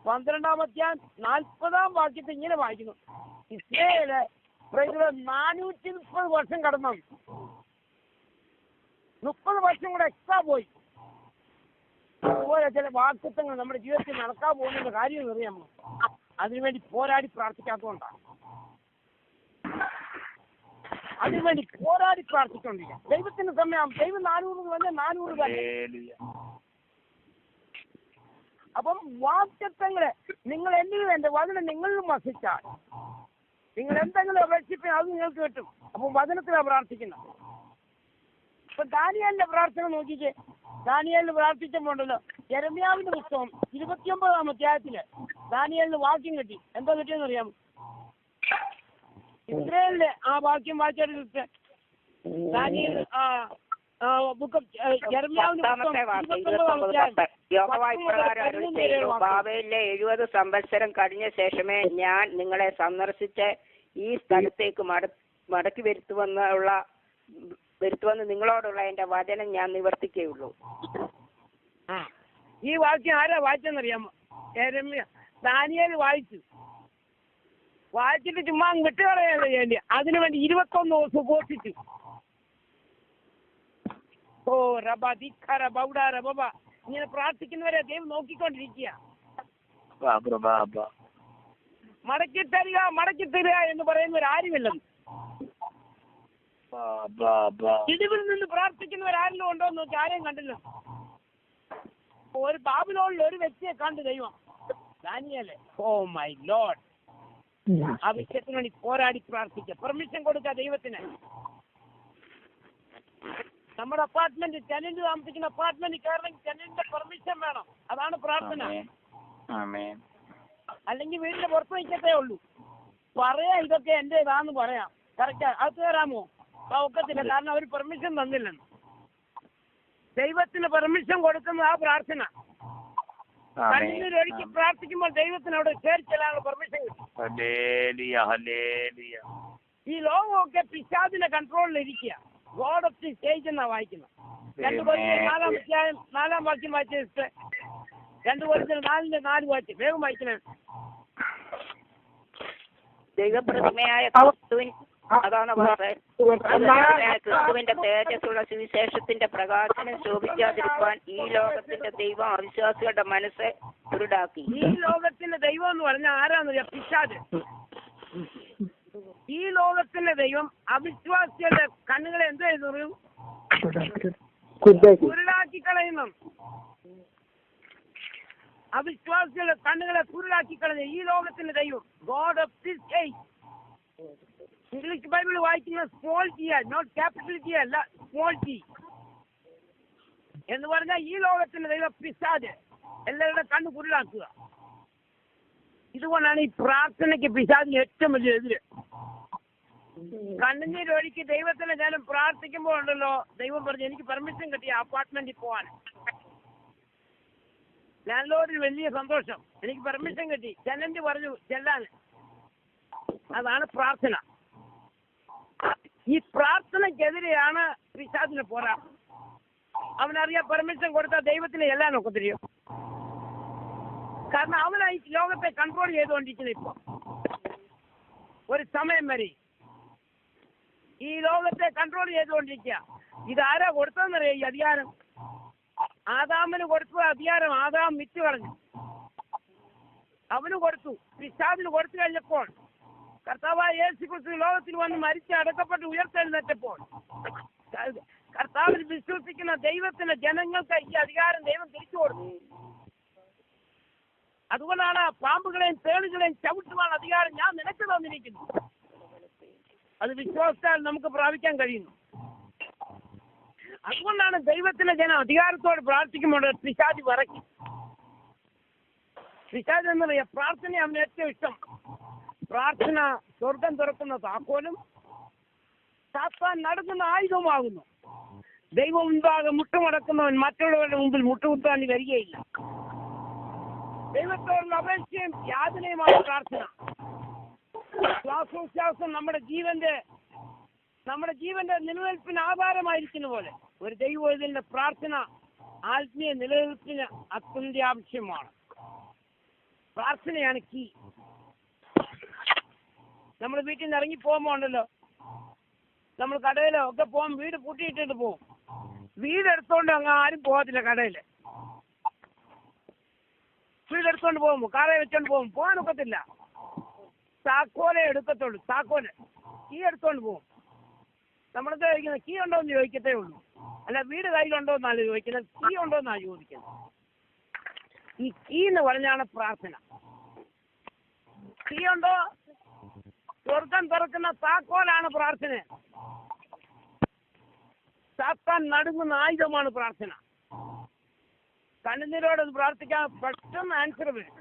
12-ാം അധ്യായം 40-ാം വാക്യത്തിൽ ഇങ്ങനെ വായിക്കുന്നു, ഇസ്രായേല് 430 വർഷം കടന്നു. 30 വർഷം കൂടെ എക്സ്ട്രാ പോയി. അതുപോലെ ചില വാക്തത്വങ്ങൾ നമ്മുടെ ജീവിതത്തിൽ നടക്കാൻ പോകുന്ന കാര്യം അറിയാമോ? അതിനുവേണ്ടി പോരാടി പ്രാർത്ഥിക്കാത്തതുകൊണ്ടാണ്. അതിനുവേണ്ടി പോരാടി പ്രാർത്ഥിച്ചോണ്ടിരിക്കുക. ദൈവത്തിന്റെ സമയം. ദൈവം 400 വന്ന് 400 തന്നെ. അപ്പം വാക്തത്വങ്ങളെ നിങ്ങൾ എന്തിനും എന്റെ വചനം നിങ്ങളിലും വസിച്ചാൽ നിങ്ങൾ എന്തെങ്കിലും അപേക്ഷിപ്പിന് അത് നിങ്ങൾക്ക് കിട്ടും. അപ്പം വചനത്തിലാണ് പ്രാർത്ഥിക്കുന്നത്. ഇപ്പൊ ദാനിയേലിന്റെ പ്രാർത്ഥന നോക്കിക്കേ. ദാനിയേലിന് പ്രാർത്ഥിച്ചപ്പോണ്ടല്ലോ, യെരമ്യാവിന്റെ പുസ്തകം 29-ാം അധ്യായത്തില് ദാനിയേലിന് വാക്യം കിട്ടി. എന്താ കിട്ടിയെന്ന് അറിയാമോ? ഇസ്രായേലിലെ ആ വാക്യം വായിച്ചെടുത്ത് ദാനിയേൽ ബുക്ക് യെരമ്യാവിന്റെ ബാബേലിലെ 70 സംവത്സരം കഴിഞ്ഞ ശേഷമേ ഞാൻ നിങ്ങളെ സന്ദർശിച്ച് ഈ സ്ഥലത്തേക്ക് മടക്കി വരുത്തുവന്ന് നിങ്ങളോടുള്ള എന്റെ വചനം ഞാൻ നിവർത്തിക്കുകയുള്ളൂ. ഈ വാക്യം ആരാ വായിച്ചെന്നറിയാമോ? ദാനിയേൽ വായിച്ചിട്ട് ചുമ്മാ വിട്ടുകളയാതെ വേണ്ടി അതിനുവേണ്ടി 21 ദിവസം ഉപേക്ഷിച്ചു. ഓ റബ ദിഖറ ബൗഡ റബ ഇങ്ങനെ പ്രാർത്ഥിക്കുന്നവരെ ദൈവം നോക്കിക്കൊണ്ടിരിക്കുക. മടക്കി തരിക എന്ന് പറയുന്നവരാരുമില്ലെന്ന്. ഇടിവിൽ നിന്ന് പ്രാർത്ഥിക്കുന്നവരാരെങ്കിലും ഉണ്ടോ എന്ന് നോക്കി ആരെയും കണ്ടില്ല. ഒരു ബാബിലോണിൽ ഒരു വ്യക്തിയെ കണ്ടു ദൈവം, ദാനിയേല്. Oh my Lord. ആ വിഷയത്തിന് വേണ്ടി പോരാടി പ്രാർത്ഥിക്കുക. പെർമിഷൻ കൊടുക്കുക ദൈവത്തിന്. നമ്മുടെ അപ്പാർട്ട്മെന്റ് ടെനന്റ് താമസിക്കുന്ന അപ്പാർട്ട്മെന്റ് കയറണമെങ്കിൽ ടെനന്റിന്റെ പെർമിഷൻ വേണം. അതാണ് പ്രാർത്ഥന. അല്ലെങ്കിൽ വീടിന്റെ പുറത്ത് നിൽക്കത്തേ ഉള്ളൂ. പറയാ ഇതൊക്കെ എന്റെ ഇതാന്ന് പറയാം. കറക്റ്റ് അത് കയറാമോ? ഒക്കത്തില്ല. കാരണം അവർ പെർമിഷൻ തന്നില്ലെന്ന്. ദൈവത്തിന് പെർമിഷൻ കൊടുക്കുന്നത് ആ പ്രാർത്ഥന. കണ്ണീരൊഴുക്കി പ്രാർത്ഥിക്കുമ്പോൾ ദൈവത്തിന് അവിടെ കയറി ചെല്ലാനുള്ള പെർമിഷൻ കിട്ടും. ഈ ലോകമൊക്കെ പിശാചിന്റെ കൺട്രോളിൽ ഇരിക്കുക. ഗോഡ് ഓഫ് ദി സ്റ്റേജ് എന്നാ വായിക്കുന്നത്. 2 Corinthians 4-ാം വാക്യം വായിച്ചിട്ട് 2 Corinthians 4:4 വായിച്ചു. വേഗം വായിക്കണേ. ദൈവപ്രതിമയായ ക്രിസ്തുവിന്റെ തേജസ്സുള്ള സുവിശേഷത്തിന്റെ പ്രകാശനം ശോഭിക്കാതിരിക്കാൻ ഈ ലോകത്തിന്റെ ദൈവം അവിശ്വാസികളുടെ മനസ്സ് കുരുടാക്കി. ഈ ലോകത്തിന്റെ ദൈവം എന്ന് പറഞ്ഞാൽ ആരാന്ന്? പിശാച്. ഈ ലോകത്തിന്റെ ദൈവം അവിശ്വാസികളുടെ കണ്ണുകളെ എന്ത് ചെയ്തു? കുരുടാക്കി കളയുന്നു. അവിശ്വാസികളുടെ കണ്ണുകളെ കുരുടാക്കി കളഞ്ഞു ഈ ലോകത്തിന്റെ ദൈവം. God of this age. English Bible വായിക്കുന്ന small T, not capital T അല്ല, ക്വാളിറ്റി എന്ന് പറഞ്ഞാൽ ഈ ലോകത്തിന്റെ ദൈവ പിശാച് എല്ലാവരുടെ കണ്ണ് കുരുടാക്കുക. ഇതുകൊണ്ടാണ് ഈ പ്രാർത്ഥനയ്ക്ക് പിശാചിന് ഏറ്റവും വലിയ എതിര്. കണ്ണുനീരൊഴുക്കി ദൈവത്തിന്റെ ജനം പ്രാർത്ഥിക്കുമ്പോൾ ഉണ്ടല്ലോ, ദൈവം പറഞ്ഞു എനിക്ക് പെർമിഷൻ കിട്ടിയ അപ്പാർട്ട്മെന്റിൽ പോവാൻ. ലാൻഡ് ലോഡിന് വലിയ സന്തോഷം, എനിക്ക് പെർമിഷൻ കിട്ടി, ടെനന്റ് പറഞ്ഞു ചെല്ലാൻ. അതാണ് പ്രാർത്ഥന. ഈ പ്രാർത്ഥനയ്ക്കെതിരെയാണ് പിശാചിന് പോരാട്ടം. അവനറിയാം പെർമിഷൻ കൊടുത്താൽ ദൈവത്തിന് എല്ലാം ഒക്കത്തിരിയോ. കാരണം അവനായി ലോകത്തെ കൺട്രോൾ ചെയ്തുകൊണ്ടിരിക്കുന്നത്. ഇപ്പൊ ഒരു സമയം വരെ ഈ ലോകത്തെ കൺട്രോൾ ചെയ്തുകൊണ്ടിരിക്കുക. ഇതാരാ കൊടുത്തതെന്നറിയാം ഈ അധികാരം? ആദാമിന് കൊടുത്ത അധികാരം ആദാം വിറ്റ് കളഞ്ഞു. അവന് കൊടുത്തു, പിശാചിന് കൊടുത്തു കഴിഞ്ഞപ്പോൾ കർത്താവായ യേശുക്രിസ്തു ലോകത്തിൽ വന്ന് മരിച്ച് അടക്കപ്പെട്ട് ഉയർത്തെഴുന്നേറ്റപ്പോൾ കർത്താവിൽ വിശ്വസിക്കുന്ന ദൈവത്തിന്റെ ജനങ്ങൾക്ക് ഈ അധികാരം ദൈവം തിരിച്ചു കൊടുത്തു. അതുകൊണ്ടാണ് പാമ്പുകളെയും തേളുകളെയും ചവിട്ടുവാൻ അധികാരം ഞാൻ നിനക്ക് തന്നിരിക്കുന്നു. അത് വിശ്വാസത്താൽ നമുക്ക് പ്രാപിക്കാൻ കഴിയുന്നു. അതുകൊണ്ടാണ് ദൈവത്തിന്റെ ജനം അധികാരത്തോട് പ്രാർത്ഥിക്കുമ്പോൾ പിശാച് വിറയ്ക്കും. പിശാച് എന്ന് പറയാ പ്രാർത്ഥന അവന് ഏറ്റവും ഇഷ്ടം. പ്രാർത്ഥന സ്വർഗം തുറക്കുന്ന താക്കോലും സാത്താൻ നടക്കുന്ന ആയുധവുമാകുന്നു. ദൈവം മുൻപാകെ മുട്ടുമടക്കുന്നവൻ മറ്റുള്ളവരുടെ മുമ്പിൽ മുട്ടുകുത്താൻ വരികയില്ല. ദൈവത്തോടുള്ള അപേക്ഷയും യാതനയുമാണ് പ്രാർത്ഥന. ശ്വാസോച്ഛ്വാസം നമ്മുടെ ജീവന്റെ നിലനിൽപ്പിന് ആധാരമായിരിക്കുന്ന പോലെ ഒരു ദൈവത്തിന്റെ പ്രാർത്ഥന ആത്മീയ നിലനിൽപ്പിന് അത്യന്താവശ്യമാണ്. പ്രാർത്ഥനയാണ് കീ. നമ്മൾ വീട്ടിൽ നിന്ന് ഇറങ്ങി പോകുമ്പോൾ ഉണ്ടല്ലോ, നമ്മൾ കടയിലോ ഒക്കെ പോകും, വീട് പൂട്ടിയിട്ടിട്ട് പോകും. വീടെടുത്തോണ്ട് അങ്ങ് ആരും പോകത്തില്ല. കടയിൽ വീടെടുത്തോണ്ട് പോകുമ്പോൾ കാറെ വെച്ചോണ്ട് പോകും, പോകാനൊക്കത്തില്ല. താക്കോലെ എടുക്കത്തുള്ളൂ. താക്കോല് കീ എടുത്തോണ്ട് പോകും. നമ്മളെന്താ ചോദിക്കുന്നത്? കീ ഉണ്ടോ എന്ന് ചോദിക്കത്തേ ഉള്ളൂ. അല്ല വീട് കയ്യിലുണ്ടോ എന്നാണ് ചോദിക്കുന്നത്, കീ ഉണ്ടോ എന്നാണ് ചോദിക്കുന്നത്. ഈ കീ എന്ന് പറഞ്ഞാണ് പ്രാർത്ഥന. കീ ഉണ്ടോ? സ്വർഗം തുറക്കുന്ന താക്കോലാണ് പ്രാർത്ഥന. സാത്താൻ നടുങ്ങുന്ന ആയുധമാണ് പ്രാർത്ഥന. കണ്ണുനീരോട് പ്രാർത്ഥിക്കാൻ പെട്ടെന്ന് ആൻസർ വരും.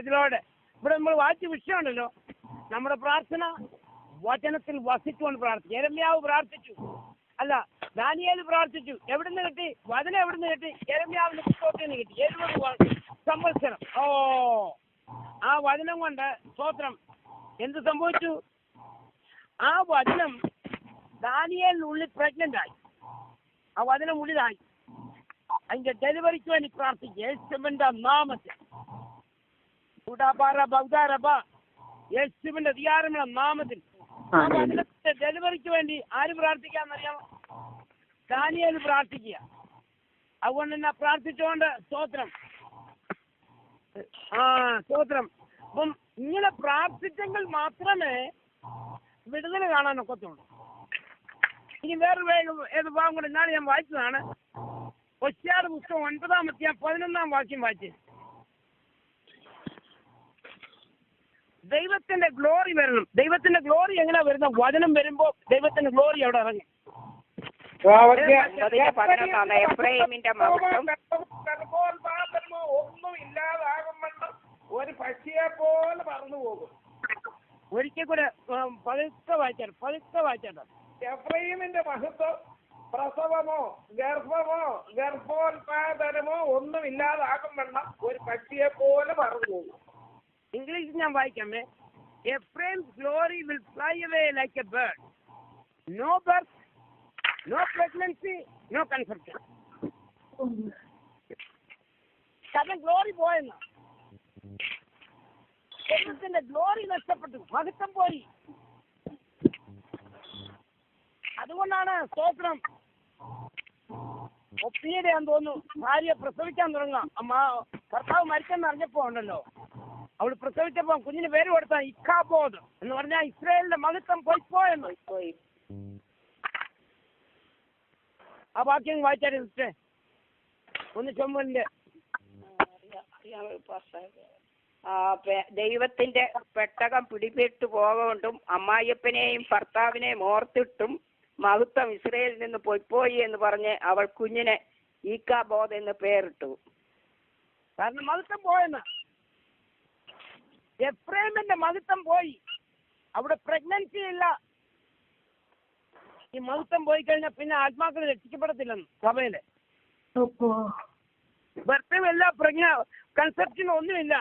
ഇതിലൂടെ ഇവിടെ നമ്മൾ വായിച്ച വിഷയമുണ്ടല്ലോ, നമ്മുടെ പ്രാർത്ഥന വചനത്തിൽ വസിച്ചുകൊണ്ട് പ്രാർത്ഥിച്ചു. യെരമ്യാവ് പ്രാർത്ഥിച്ചു, അല്ല ദാനിയേൽ പ്രാർത്ഥിച്ചു. എവിടുന്ന് കിട്ടി? വചനം എവിടുന്ന് കിട്ടി? യെരമ്യാവിന്റെ പുസ്തകത്തിൽ നിന്ന് കിട്ടി. 70 സംവത്സരം. ആ വചനം കൊണ്ട് സ്തോത്രം. എന്ത് സംഭവിച്ചു? ആ വചനം ദാനിയേലിനുള്ളിൽ പ്രഗ്നന്റ് ആയി. ആ വചനം ഉള്ളിലായി. അതിന്റെ ഡെലിവറിക്ക് വേണ്ടി പ്രാർത്ഥിച്ചു. യേശുവിന്റെ നാമത്തിൽ യേശുവിന്റെ അധികാരമുള്ള നാമത്തിൽ ആ വചനത്തിന്റെ ഡെലിവറിക്ക് വേണ്ടി ആര് പ്രാർത്ഥിക്കാന്നറിയാമോ? ദാനിയേൽ പ്രാർത്ഥിക്കുക. അതുകൊണ്ട് തന്നെ പ്രാർത്ഥിച്ചുകൊണ്ട് സ്തോത്രം. സ്തോത്രം. അപ്പം ഇങ്ങനെ പ്രാർത്ഥിച്ചെങ്കിൽ മാത്രമേ വിടുതൽ കാണാനൊക്കത്തുള്ളൂ. ഇനി വേറൊരു ഏത് ഭാഗം കൂടെ ഇന്നാണ് ഞാൻ വായിച്ചതാണ്. ഹോശേയ പുസ്തകം 9-ാം അധ്യായം 11-ാം വാക്യം വായിച്ചു. ദൈവത്തിന്റെ ഗ്ലോറി വരണം. ദൈവത്തിന്റെ ഗ്ലോറി എങ്ങനെയാ വരുന്നത്? വചനം വരുമ്പോ ദൈവത്തിന്റെ ഗ്ലോറി അവിടെ ഇറങ്ങി. എഫ്രൈമിന്റെ മഹത്വം ഒന്നും ഇല്ലാതാകുമ്പോൾ ഒരു പക്ഷിയെ പോലെ പറന്നു പോകും. ഒരിക്കൽ കൂടെ പതുക്കെ വായിച്ചാട്ടോ. എഫ്രൈമിന്റെ മഹത്വം പ്രസവമോ ഗർഭമോ ഗർഭോത്പാദനമോ ഒന്നും ഇല്ലാതാകുമ്പോൾ ഒരു പക്ഷിയെ പോലെ പറന്നു പോകും. ഇംഗ്ലീഷ് ഞാൻ വായിക്കാമേ. Ephraim's glory will fly away like a bird. No birth, no pregnancy, no conception. കാരണം ഗ്ലോറി പോയെന്ന ദൈവത്തിന്റെ ഗ്ലോറി നഷ്ടപ്പെട്ടു, മഹത്വം പോയി. അതുകൊണ്ടാണ് സ്തോത്രം ഒപ്പിയുടെയാന്ന് തോന്നുന്നു ഭാര്യ പ്രസവിക്കാൻ തുടങ്ങാം. ഭർത്താവ് മരിച്ചെന്ന് അറിഞ്ഞപ്പോ ഉണ്ടല്ലോ, അവൾ പ്രസവിച്ചപ്പോ കുഞ്ഞിന് പേര് കൊടുത്ത ഇക്കാബോദ് എന്ന് പറഞ്ഞാൽ ഇസ്രായേലിന്റെ മഹത്വം പോയിപ്പോയെന്ന്. ആ വാക്യം വായിച്ചാലേ ഒന്ന് ചൊമ്മലിന്റെ ദൈവത്തിന്റെ പെട്ടകം പിടിപെട്ടു പോകൊണ്ടും അമ്മായിയപ്പനെയും ഭർത്താവിനെയും ഓർത്തിട്ടും മഹത്വം ഇസ്രയേലിൽ നിന്ന് പൊയ്പോയി എന്ന് പറഞ്ഞ് അവൾ കുഞ്ഞിന് ഈക്കാബോദ് എന്ന് പേരിട്ടു. കാരണം മഹത്വം പോയെന്ന്. എഫ്രൈമിന്റെ മഹത്വം പോയി, അവിടെ പ്രഗ്നൻസി ഇല്ല. ഈ മഹത്വം പോയി കഴിഞ്ഞാൽ പിന്നെ ആത്മാക്കൾ രക്ഷിക്കപ്പെടത്തില്ലെന്ന് സഭയില്. ബർത്തുമില്ല, കൺസെപ്ഷനും ഒന്നുമില്ല.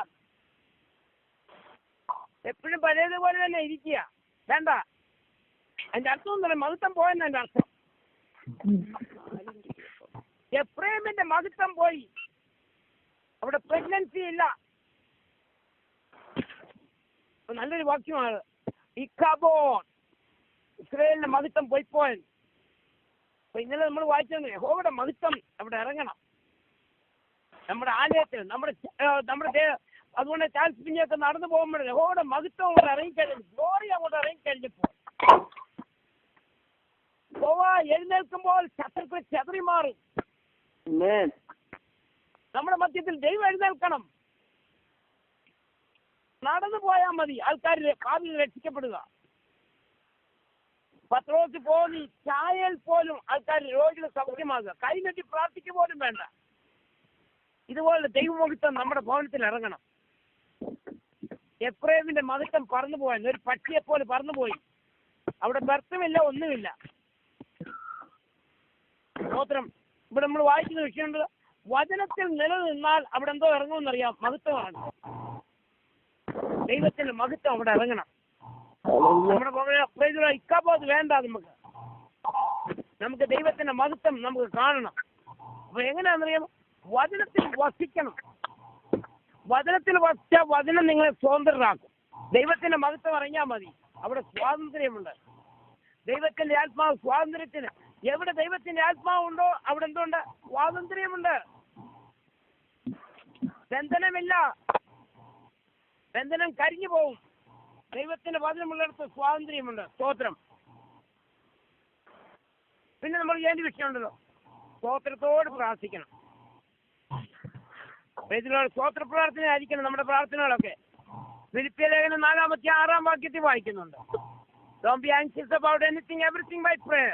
എപ്പോഴും പഴയതുപോലെ തന്നെ ഇരിക്കുക. വേണ്ട, അതിന്റെ അർത്ഥം എന്ന് പറയാം മഹത്വം പോയെന്ന്. അതിന്റെ അർത്ഥം എഫ്രൈമിന്റെ മഹത്വം പോയി, അവിടെ പ്രഗ്നൻസി ഇല്ല. നല്ലൊരു വാക്യമാണ്. ഇക്കാബോൻ, ഇസ്രായേലിന്റെ മഹത്വം പോയിപ്പോയൻ. അപ്പൊ ഇന്നലെ നമ്മൾ വായിച്ചത് യഹോവയുടെ മഹത്വം അവിടെ ഇറങ്ങണം നമ്മുടെ ആലയത്തിൽ, നമ്മുടെ അതുകൊണ്ട് ചാൾസ് പിന്നെയൊക്കെ നടന്നു പോകുമ്പോൾ യഹോവയുടെ മഹത്വം അങ്ങോട്ട് ഇറങ്ങിക്കഴിഞ്ഞു, ഗ്ലോറി അങ്ങോട്ട് ഇറങ്ങിക്കഴിഞ്ഞപ്പോൾ എഴുന്നേൽക്കുമ്പോൾ ശത്രുക്കൾ ചെതറി മാറും. നമ്മുടെ മധ്യത്തിൽ ദൈവം എഴുന്നേൽക്കണം. നടന്നു പോയാൽ മതി ആൾക്കാർ ഭാവിയിൽ രക്ഷിക്കപ്പെടുക. പത്രോസ് പോയി ചായയിൽ പോലും ആൾക്കാർ രോഗികൾ സൗഖ്യമാകുക. കൈനീട്ടി പ്രാർത്ഥിക്കുക പോലും വേണ്ട. ഇതുപോലെ ദൈവമഹത്വം നമ്മുടെ ഭവനത്തിൽ ഇറങ്ങണം. എഫ്രൈമിന്റെ മഹത്വം പറന്നു പോയാൽ ഒരു പക്ഷിയെ പോലെ പറന്നുപോയി. അവിടെ ബർത്തുമില്ല, ഒന്നുമില്ല. സ്തോത്രം. ഇവിടെ നമ്മൾ വായിക്കുന്ന വിഷയമുണ്ട്. വചനത്തിൽ നിലനിന്നാൽ അവിടെ എന്തോ ഇറങ്ങുമെന്നറിയാം. മഹത്വമാണ്. ദൈവത്തിന്റെ മഹത്വം അവിടെ ഇറങ്ങണം. നമ്മുടെ ഇക്കാബോധ് വേണ്ട. നമുക്ക് ദൈവത്തിന്റെ മഹത്വം നമുക്ക് കാണണം. അപ്പൊ എങ്ങനെയാണെന്നറിയാം? വചനത്തിൽ വസിക്കണം. വചനത്തിൽ വസിച്ച വചനം നിങ്ങളെ സ്വതന്ത്രരാക്കും. ദൈവത്തിന്റെ മഹത്വം അറിഞ്ഞാൽ മതി. അവിടെ സ്വാതന്ത്ര്യമുണ്ട്. ദൈവത്തിന്റെ ആത്മാവ് സ്വാതന്ത്ര്യത്തിന്. എവിടെ ദൈവത്തിന്റെ ആത്മാവുണ്ടോ അവിടെ എന്തുണ്ട്? സ്വാതന്ത്ര്യമുണ്ട്. ബന്ധനമില്ല. ബന്ധനം കരിഞ്ഞു പോകും. ദൈവത്തിന്റെ വചനമുള്ളിടത്ത് സ്വാതന്ത്ര്യമുണ്ട്. സ്തോത്രം. പിന്നെ നമ്മൾ ഏത് വിഷയമുണ്ടല്ലോ, സ്തോത്രത്തോട് പ്രാർത്ഥിക്കണം. സ്തോത്ര പ്രാർത്ഥന ആയിരിക്കണം നമ്മുടെ പ്രാർത്ഥനകളൊക്കെ. ഫിലിപ്പിയ ലേഖനം 4-6 വാക്യത്തിൽ വായിക്കുന്നുണ്ട്. Don't be anxious about anything, everything by prayer,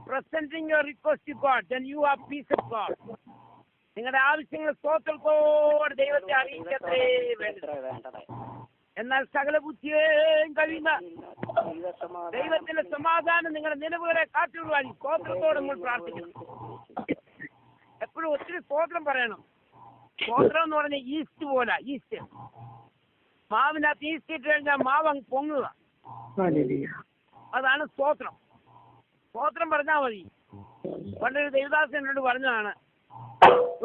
presenting your request to God, then you have peace of God. നിങ്ങളുടെ ആവശ്യങ്ങൾ സ്തോത്രത്തോടെ ദൈവത്തെ അറിയിക്കത്രേ വേണ്ടത്. എന്നാൽ സകല ബുദ്ധിയേയും കഴിയുന്ന ദൈവത്തിന്റെ സമാധാനം നിങ്ങളുടെ നിലവുകളെ കാറ്റുകൊള്ളുവാൻ സ്തോത്രത്തോടെ നിങ്ങൾ പ്രാർത്ഥിക്കണം. എപ്പോഴും ഒത്തിരി സ്തോത്രം പറയണം. സ്തോത്രം എന്ന് പറഞ്ഞാൽ ഈസ്റ്റ് പോലെ. ഈസ്റ്റ് മാവിനകത്ത് ഈസ്റ്റ് ഇട്ട് കഴിഞ്ഞാൽ മാവ് അങ്ങ് പൊങ്ങുക. അതാണ് സ്തോത്രം. സ്തോത്രം പറഞ്ഞാൽ മതി. പണ്ടൊരു ദേവദാസൻ എന്നോട് പറഞ്ഞതാണ്,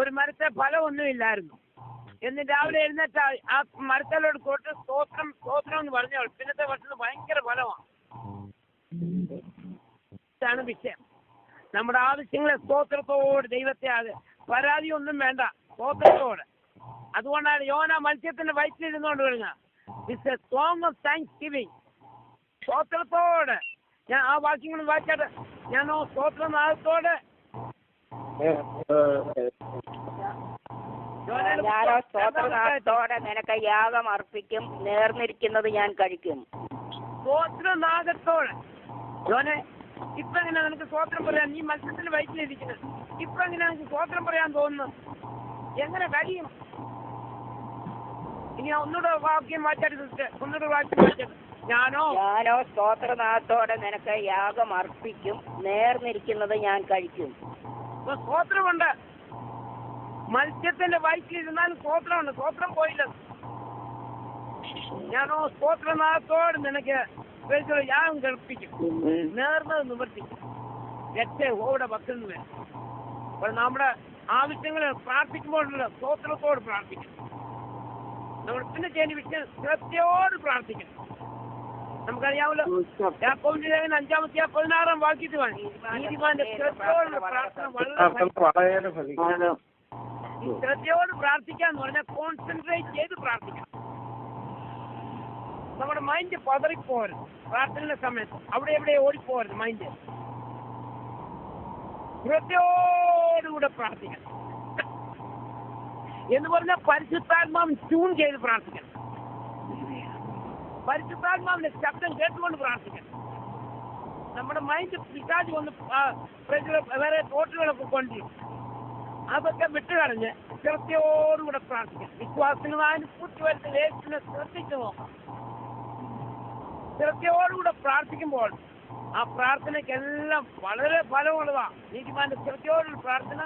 ഒരു മരത്തെ ഫലമൊന്നുമില്ലായിരുന്നു. എന്ന് രാവിലെ എഴുന്നേറ്റ ആ മരത്തലോട് തൊട്ട് സ്തോത്രം സ്തോത്രം എന്ന് പറഞ്ഞാൽ പിന്നത്തെ വർഷത്തിൽ ഭയങ്കര ഫലമാണ്. ഇതാണ് വിഷയം. നമ്മുടെ ആവശ്യങ്ങളെ സ്തോത്രത്തോട് ദൈവത്തെ പരാതി ഒന്നും വേണ്ട, സ്തോത്രത്തോട്. അതുകൊണ്ടാണ് യോന മത്സ്യത്തിന്റെ വയറ്റിലിരുന്നുകൊണ്ട് വരുന്നത്. It's a song of thanksgiving. സ്തോത്രത്തോട്. ഞാൻ ആ വാക്യങ്ങൾ വായിച്ചാട്ട് ഞാനോ സ്തോത്രനാഥത്തോട് ഞാനോ സ്തോത്രനാഥത്തോടെ നിനക്ക് യാഗം അർപ്പിക്കും, നേർന്നിരിക്കുന്നത് ഞാൻ കഴിക്കും. സ്തോത്രനാഥത്തോട്. യോനെ, ഇപ്പൊ എങ്ങനെ നിനക്ക് സ്തോത്രം പറയാൻ? നീ മത്സ്യത്തിന്റെ വയറ്റിലിരിക്കുന്നത്. ഇപ്പൊ എങ്ങനെ നിനക്ക് സ്തോത്രം പറയാൻ തോന്നുന്നു? എങ്ങനെ കഴിയും? ഇനി ഒന്നുകൂടെ വാക്യം വായിച്ചാട്ട്, ഒന്നുകൂടെ വാക്യം വായിച്ചാട്ട്. ഞാനോ സ്തോത്രനാഥത്തോടെ നിനക്ക് യാഗം അർപ്പിക്കും, നേർന്നിരിക്കുന്നത് ഞാൻ കഴിക്കും. സ്തോത്രമുണ്ട്. മത്സ്യത്തിന്റെ വയറ്റിലിരുന്നാലും സ്തോത്രമുണ്ട്. സ്തോത്രം പോയില്ല. ഞാനോ സ്തോത്രനാഥത്തോട് നിനക്ക് യാഗം കഴിപ്പിക്കും, നേർന്നത് നിവർത്തിക്കും. രക്ഷയുടെ ഭക്തന് വേണം. അപ്പോൾ നമ്മുടെ ആവശ്യങ്ങൾ പ്രാർത്ഥിക്കുമ്പോഴുള്ള സ്തോത്രത്തോട് പ്രാർത്ഥിക്കണം. നമ്മൾ പിന്നെ ചെയ്യേണ്ട വിഷയം ശ്രദ്ധയോട് പ്രാർത്ഥിക്കണം. നമുക്കറിയാമല്ലോ, യാക്കോബിന്റെ ലേഖനം 5-16 വാക്യത്തിൽ നീതിമാന്റെ ശ്രദ്ധയോടുള്ള പ്രാർത്ഥന വളരെ ഈ ശ്രദ്ധയോട് പ്രാർത്ഥിക്കാന്ന് പറഞ്ഞാൽ കോൺസെൻട്രേറ്റ് ചെയ്ത് പ്രാർത്ഥിക്കണം. നമ്മുടെ മൈൻഡ് പതറിപ്പോരുത്. പ്രാർത്ഥനയുടെ സമയത്ത് അവിടെ എവിടെ ഓടിപ്പോരുത് മൈൻഡ്. ശ്രദ്ധയോടുകൂടെ പ്രാർത്ഥിക്കണം. എന്ന് പറഞ്ഞാൽ പരിശുദ്ധാത്മാവിൻ ട്യൂൺ ചെയ്ത് പ്രാർത്ഥിക്കണം. പരിശുദ്ധാത്മാവിന്റെ ശബ്ദം കേട്ടുകൊണ്ട് പ്രാർത്ഥിക്കണം. നമ്മുടെ മൈൻഡ് പിശാച് വന്ന് വേറെ തോട്ടുകളൊക്കെ കൊണ്ടിരും. അതൊക്കെ വിട്ടുകളഞ്ഞ് ശ്രദ്ധയോടുകൂടെ പ്രാർത്ഥിക്കാം. വിശ്വാസത്തിന് അതിന് പൂർത്തി വരുന്ന യേശുവിനെ ശ്രദ്ധിച്ചു നോക്കാം. ശ്രദ്ധയോടുകൂടെ പ്രാർത്ഥിക്കുമ്പോൾ ആ പ്രാർത്ഥനയ്ക്കെല്ലാം വളരെ ഫലമുള്ളതാണ്. നീതിമാന്റെ ശ്രദ്ധയോടുള്ള പ്രാർത്ഥന,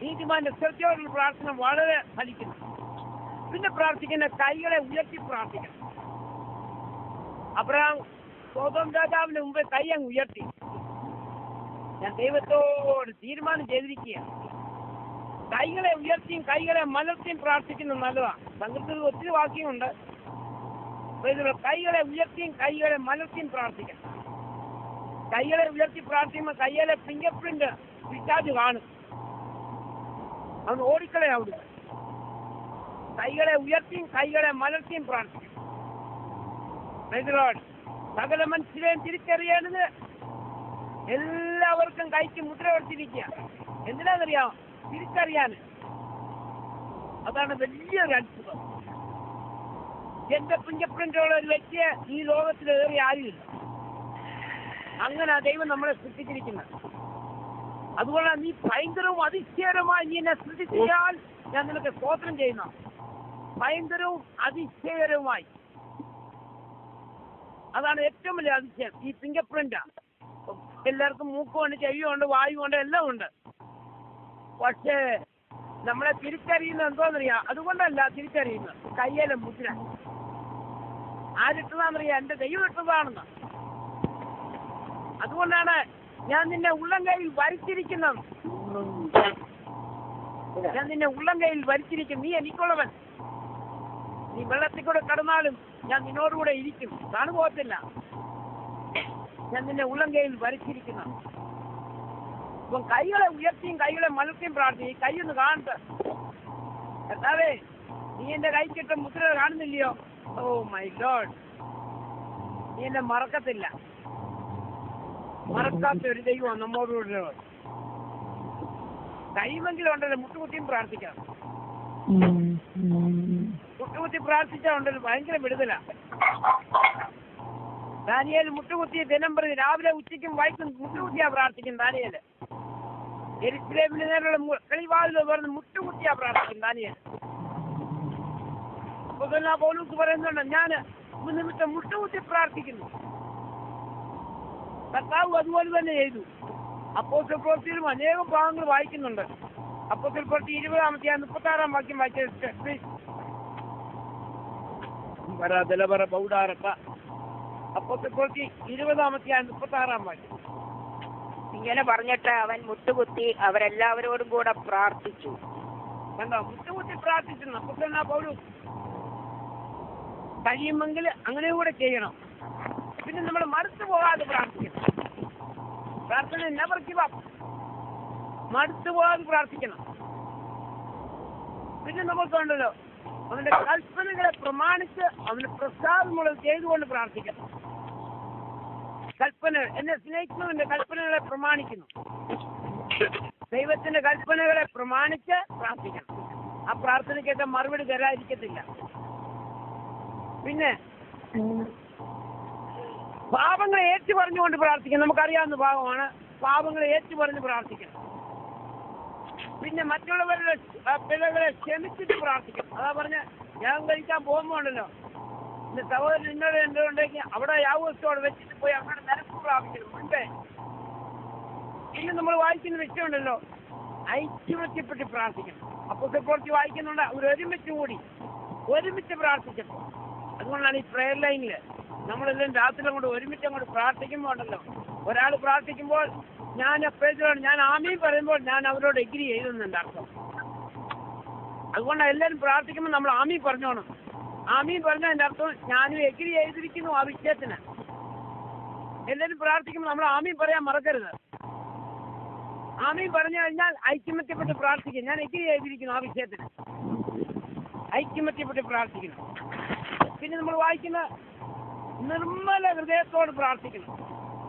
നീതിമാന്റെ ശ്രദ്ധയോടുള്ള പ്രാർത്ഥന വളരെ ഫലിക്കുന്നു. പിന്നെ പ്രാർത്ഥിക്കുന്ന കൈകളെ ഉയർത്തി പ്രാർത്ഥിക്കണം. അബ്രഹാം സോദോം രാജാവിന് മുമ്പേ കൈ അങ്ങ് ഉയർത്തി, ഞാൻ ദൈവത്തോട് തീരുമാനം ചെയ്തിരിക്കുകയാണ്. കൈകളെ ഉയർത്തിയും കൈകളെ മലർത്തിയും പ്രാർത്ഥിക്കുന്നത് നല്ലതാണ്. സംഘത്തിൽ ഒത്തിരി വാക്യമുണ്ട്. കൈകളെ ഉയർത്തിയും കൈകളെ മലർത്തിയും പ്രാർത്ഥിക്കണം. കൈകളെ ഉയർത്തി പ്രാർത്ഥിക്കുമ്പോൾ കൈകളെ ഫിംഗർ പ്രിന്റ് പിശാച് കാണും, അവൻ ഓടിക്കളെ അവിടെ. കൈകളെ ഉയർത്തിയും കൈകളെ മലർത്തിയും പ്രാർത്ഥിക്കണം. സകല മനുഷ്യരെയും തിരിച്ചറിയേണ്ടത് എല്ലാവർക്കും കൈക്ക് മുദ്ര കൊടുത്തിരിക്കുക. എന്തിനാണെന്നറിയാം? തിരിച്ചറിയാൻ. അതാണ് വലിയൊരു അത്ഭുതം. എന്റെ ഫിംഗർ പ്രിന്റുള്ള ഒരു വ്യക്തിയെ ഈ ലോകത്തിൽ ഏറെ ആരുമില്ല. അങ്ങനെ ദൈവം നമ്മളെ സൃഷ്ടിച്ചിരിക്കുന്നത്. അതുകൊണ്ട് നീ ഭയങ്കരവും അതിശയകരമായി നീ എന്നെ സൃഷ്ടിച്ചാൽ ഞാൻ നിനക്ക് സ്തോത്രം ചെയ്യുന്നു. ഭയങ്കരവും അതിശയകരവുമായി. അതാണ് ഏറ്റവും വലിയ അതിശയം. ഈ ഫിംഗർ പ്രിന്റ് എല്ലാവർക്കും മൂക്കുമുണ്ട്, ചെവിയുണ്ട്, വായുവുണ്ട്, എല്ലാം ഉണ്ട്. പക്ഷേ നമ്മളെ തിരിച്ചറിയുന്നത് എന്തോന്നറിയാം? അതുകൊണ്ടല്ല തിരിച്ചറിയുന്നത്. കയ്യിലെ മുദ്ര ആരിട്ടതാണെന്നറിയാം? എന്റെ ദൈവം ഇട്ടതാണെന്ന്. അതുകൊണ്ടാണ് ഞാൻ നിന്നെ ഉള്ളം കയ്യിൽ വരിച്ചിരിക്കുന്നത്. ഞാൻ നിന്നെ ഉള്ളം കയ്യിൽ വരിച്ചിരിക്കും. നീ എനിക്കുള്ളവൻ. നീ വെള്ളത്തിൽ കൂടെ കടന്നാലും ഞാൻ നിന്നോടുകൂടെ ഇരിക്കും. കാണുപോകത്തില്ല. ഞാൻ നിന്നെ ഉള്ളം കയ്യിൽ വരച്ചിരിക്കുന്നു. അപ്പം കൈകളെ ഉയർത്തിയും കൈകളെ മലർത്തിയും പ്രാർത്ഥിക്കും. ഈ കൈയൊന്ന് കാണട്ടെ. കർത്താവേ, നീ എന്റെ കൈക്കിട്ട മുദ്ര കാണുന്നില്ലയോ? ഓ മൈ ഗോഡ്, നീ എന്നെ മറക്കത്തില്ല. മറക്കാത്ത ഒരു ദൈവം നമ്മോടുകൂടെ. കഴിയുമെങ്കിലും ഉണ്ടല്ലോ മുട്ടുകുത്തിയും പ്രാർത്ഥിക്കാം. മുട്ടുകുത്തി പ്രാർത്ഥിച്ചാൽ ഉണ്ടല്ലോ ഭയങ്കര വിടുതല. ദാനിയേൽ മുട്ടുകുത്തി ദിനം പ്രതി രാവിലെ ഉച്ചയ്ക്കും വൈകും മുട്ടുകുത്തിയാ പ്രാർത്ഥിക്കും. ദാനിയേൽ യെരൂശലേമിന് നേരെയുള്ള കളിവാതിൽ പറഞ്ഞ് മുട്ടുകുത്തിയാ പ്രാർത്ഥിക്കും. ദാനിയേൽ പൗലോസ് പറയുന്നുണ്ട്, ഞാൻ നിമിത്തം മുട്ടുകുത്തി പ്രാർത്ഥിക്കുന്നു. കർത്താവ് അതുപോലെ തന്നെ ചെയ്തു. അപ്പോസ്തല പ്രവൃത്തിയിലും അനേകം ഭാഗങ്ങൾ വായിക്കുന്നുണ്ട്. അപ്പോസ്തല പ്രവൃത്തി 20-ാമത്തെ 36-ാം വാക്യം വായിച്ച അപ്പോസ്തല പ്രവൃത്തി 20-ാമത്തെ 36-ാം വാക്യം. ഇങ്ങനെ പറഞ്ഞിട്ട് അവൻ മുട്ടുകുത്തി അവരെല്ലാവരോടും കൂടെ പ്രാർത്ഥിച്ചു. കണ്ടോ? മുട്ടുകുത്തി പ്രാർത്ഥിച്ചു. അപ്പോസ്തലനായ പൗലോസ്. കഴിയുമെങ്കിൽ അങ്ങനെ കൂടെ ചെയ്യണം. പിന്നെ നമ്മൾ മടുത്തു പോകാതെ പ്രാർത്ഥിക്കണം. പ്രാർത്ഥന നെവർ ഗിവ് അപ്പ്. മടുത്തു പോകാതെ പ്രാർത്ഥിക്കണം. പിന്നെ നമുക്കുണ്ടല്ലോ അവന്റെ കൽപ്പനകളെ പ്രമാണിച്ച് അവന് പ്രസാദമുള്ളത് ചെയ്തുകൊണ്ട് പ്രാർത്ഥിക്കണം. കൽപ്പന എന്നെ സ്നേഹിക്കുന്നവന്റെ കൽപ്പനകളെ പ്രമാണിക്കുന്നു. ദൈവത്തിന്റെ കൽപ്പനകളെ പ്രമാണിച്ച് പ്രാർത്ഥിക്കണം. ആ പ്രാർത്ഥനയ്ക്കൊക്കെ മറുപടി തരാതിരിക്കത്തില്ല. പിന്നെ പാപങ്ങളെ ഏറ്റു പറഞ്ഞുകൊണ്ട് പ്രാർത്ഥിക്കണം. നമുക്കറിയാവുന്ന ഭാഗമാണ്. പാപങ്ങളെ ഏറ്റു പറഞ്ഞ് പ്രാർത്ഥിക്കണം. പിന്നെ മറ്റുള്ളവരുടെ പിഴകളെ ക്ഷമിച്ചിട്ട് പ്രാർത്ഥിക്കണം. അതാ പറഞ്ഞ ഞാൻ കഴിക്കാൻ പോകുമ്പോണ്ടല്ലോ, ഇന്ന് സഹോദരൻ എന്നോട് എന്തുകൊണ്ടെങ്കിൽ അവിടെ യാവോസ്റ്റോടെ വെച്ചിട്ട് പോയി അവിടെ നിരക്ക് പ്രാപിക്കണം. മുൻപേ പിന്നെ നമ്മൾ വായിക്കുന്ന വിഷയമുണ്ടല്ലോ, ഐക്യമത്യപ്പെട്ട് പ്രാർത്ഥിക്കണം. അപ്പോസ്തല പ്രവൃത്തി വായിക്കുന്നുണ്ട്. അവർ ഒരുമിച്ച് പ്രാർത്ഥിച്ചപ്പോൾ. അതുകൊണ്ടാണ് ഈ പ്രെയർ ലൈനിൽ നമ്മളെല്ലാം രാത്രി അങ്ങോട്ട് ഒരുമിച്ച് അങ്ങോട്ട് പ്രാർത്ഥിക്കുമ്പോൾ ഉണ്ടല്ലോ, ഒരാൾ പ്രാർത്ഥിക്കുമ്പോൾ ഞാൻ ആമീൻ പറയുമ്പോൾ ഞാൻ അവരോട് എഗ്രി ചെയ്തെന്നുണ്ട് അർത്ഥം. അതുകൊണ്ടാണ് എല്ലാവരും പ്രാർത്ഥിക്കുമ്പോൾ നമ്മൾ ആമീൻ പറഞ്ഞോണം. ആമീൻ പറഞ്ഞതിൻ്റെ അർത്ഥം ഞാനും എഗ്രി ചെയ്തിരിക്കുന്നു ആ വിഷയത്തിന്. എല്ലാവരും പ്രാർത്ഥിക്കുമ്പോൾ നമ്മൾ ആമീൻ പറയാൻ മറക്കരുത്. ആമീൻ പറഞ്ഞു കഴിഞ്ഞാൽ ഐക്യമത്യപ്പെട്ട് പ്രാർത്ഥിക്കും. ഞാൻ എഗ്രി ചെയ്തിരിക്കുന്നു ആ വിഷയത്തിന്. ഐക്യമത്യപ്പെട്ട് പ്രാർത്ഥിക്കണം. പിന്നെ നമ്മൾ വായിക്കുന്ന നിർമ്മല ഹൃദയത്തോട് പ്രാർത്ഥിക്കണം.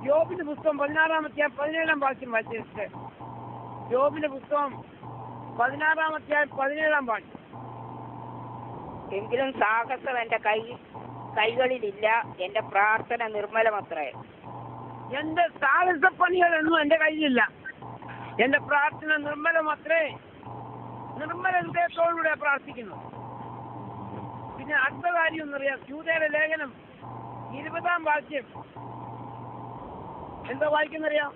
യോബിന്റെ പുസ്തകം 16-ാമത്തെ 17-ാം വാക്യം വായിച്ചിട്ട്, യോബിന്റെ പുസ്തകം 16-ാമത്തെ 17-ാം വാക്യം. എങ്കിലും സാഹസം എന്റെ കൈ കൈകളിലില്ല. എന്റെ പ്രാർത്ഥന നിർമ്മലമത്രേ. എന്റെ സാഹസപ്പണികളൊന്നും എന്റെ കയ്യിലില്ല. എന്റെ പ്രാർത്ഥന നിർമ്മലമത്രേ. നിർമ്മല ഹൃദയത്തോടുകൂടെ പ്രാർത്ഥിക്കുന്നു. പിന്നെ അടുത്ത കാര്യം എന്നറിയാം, യൂദയുടെ ലേഖനം 20-ാം വാക്യം എന്താ വായിക്കുന്നറിയാം?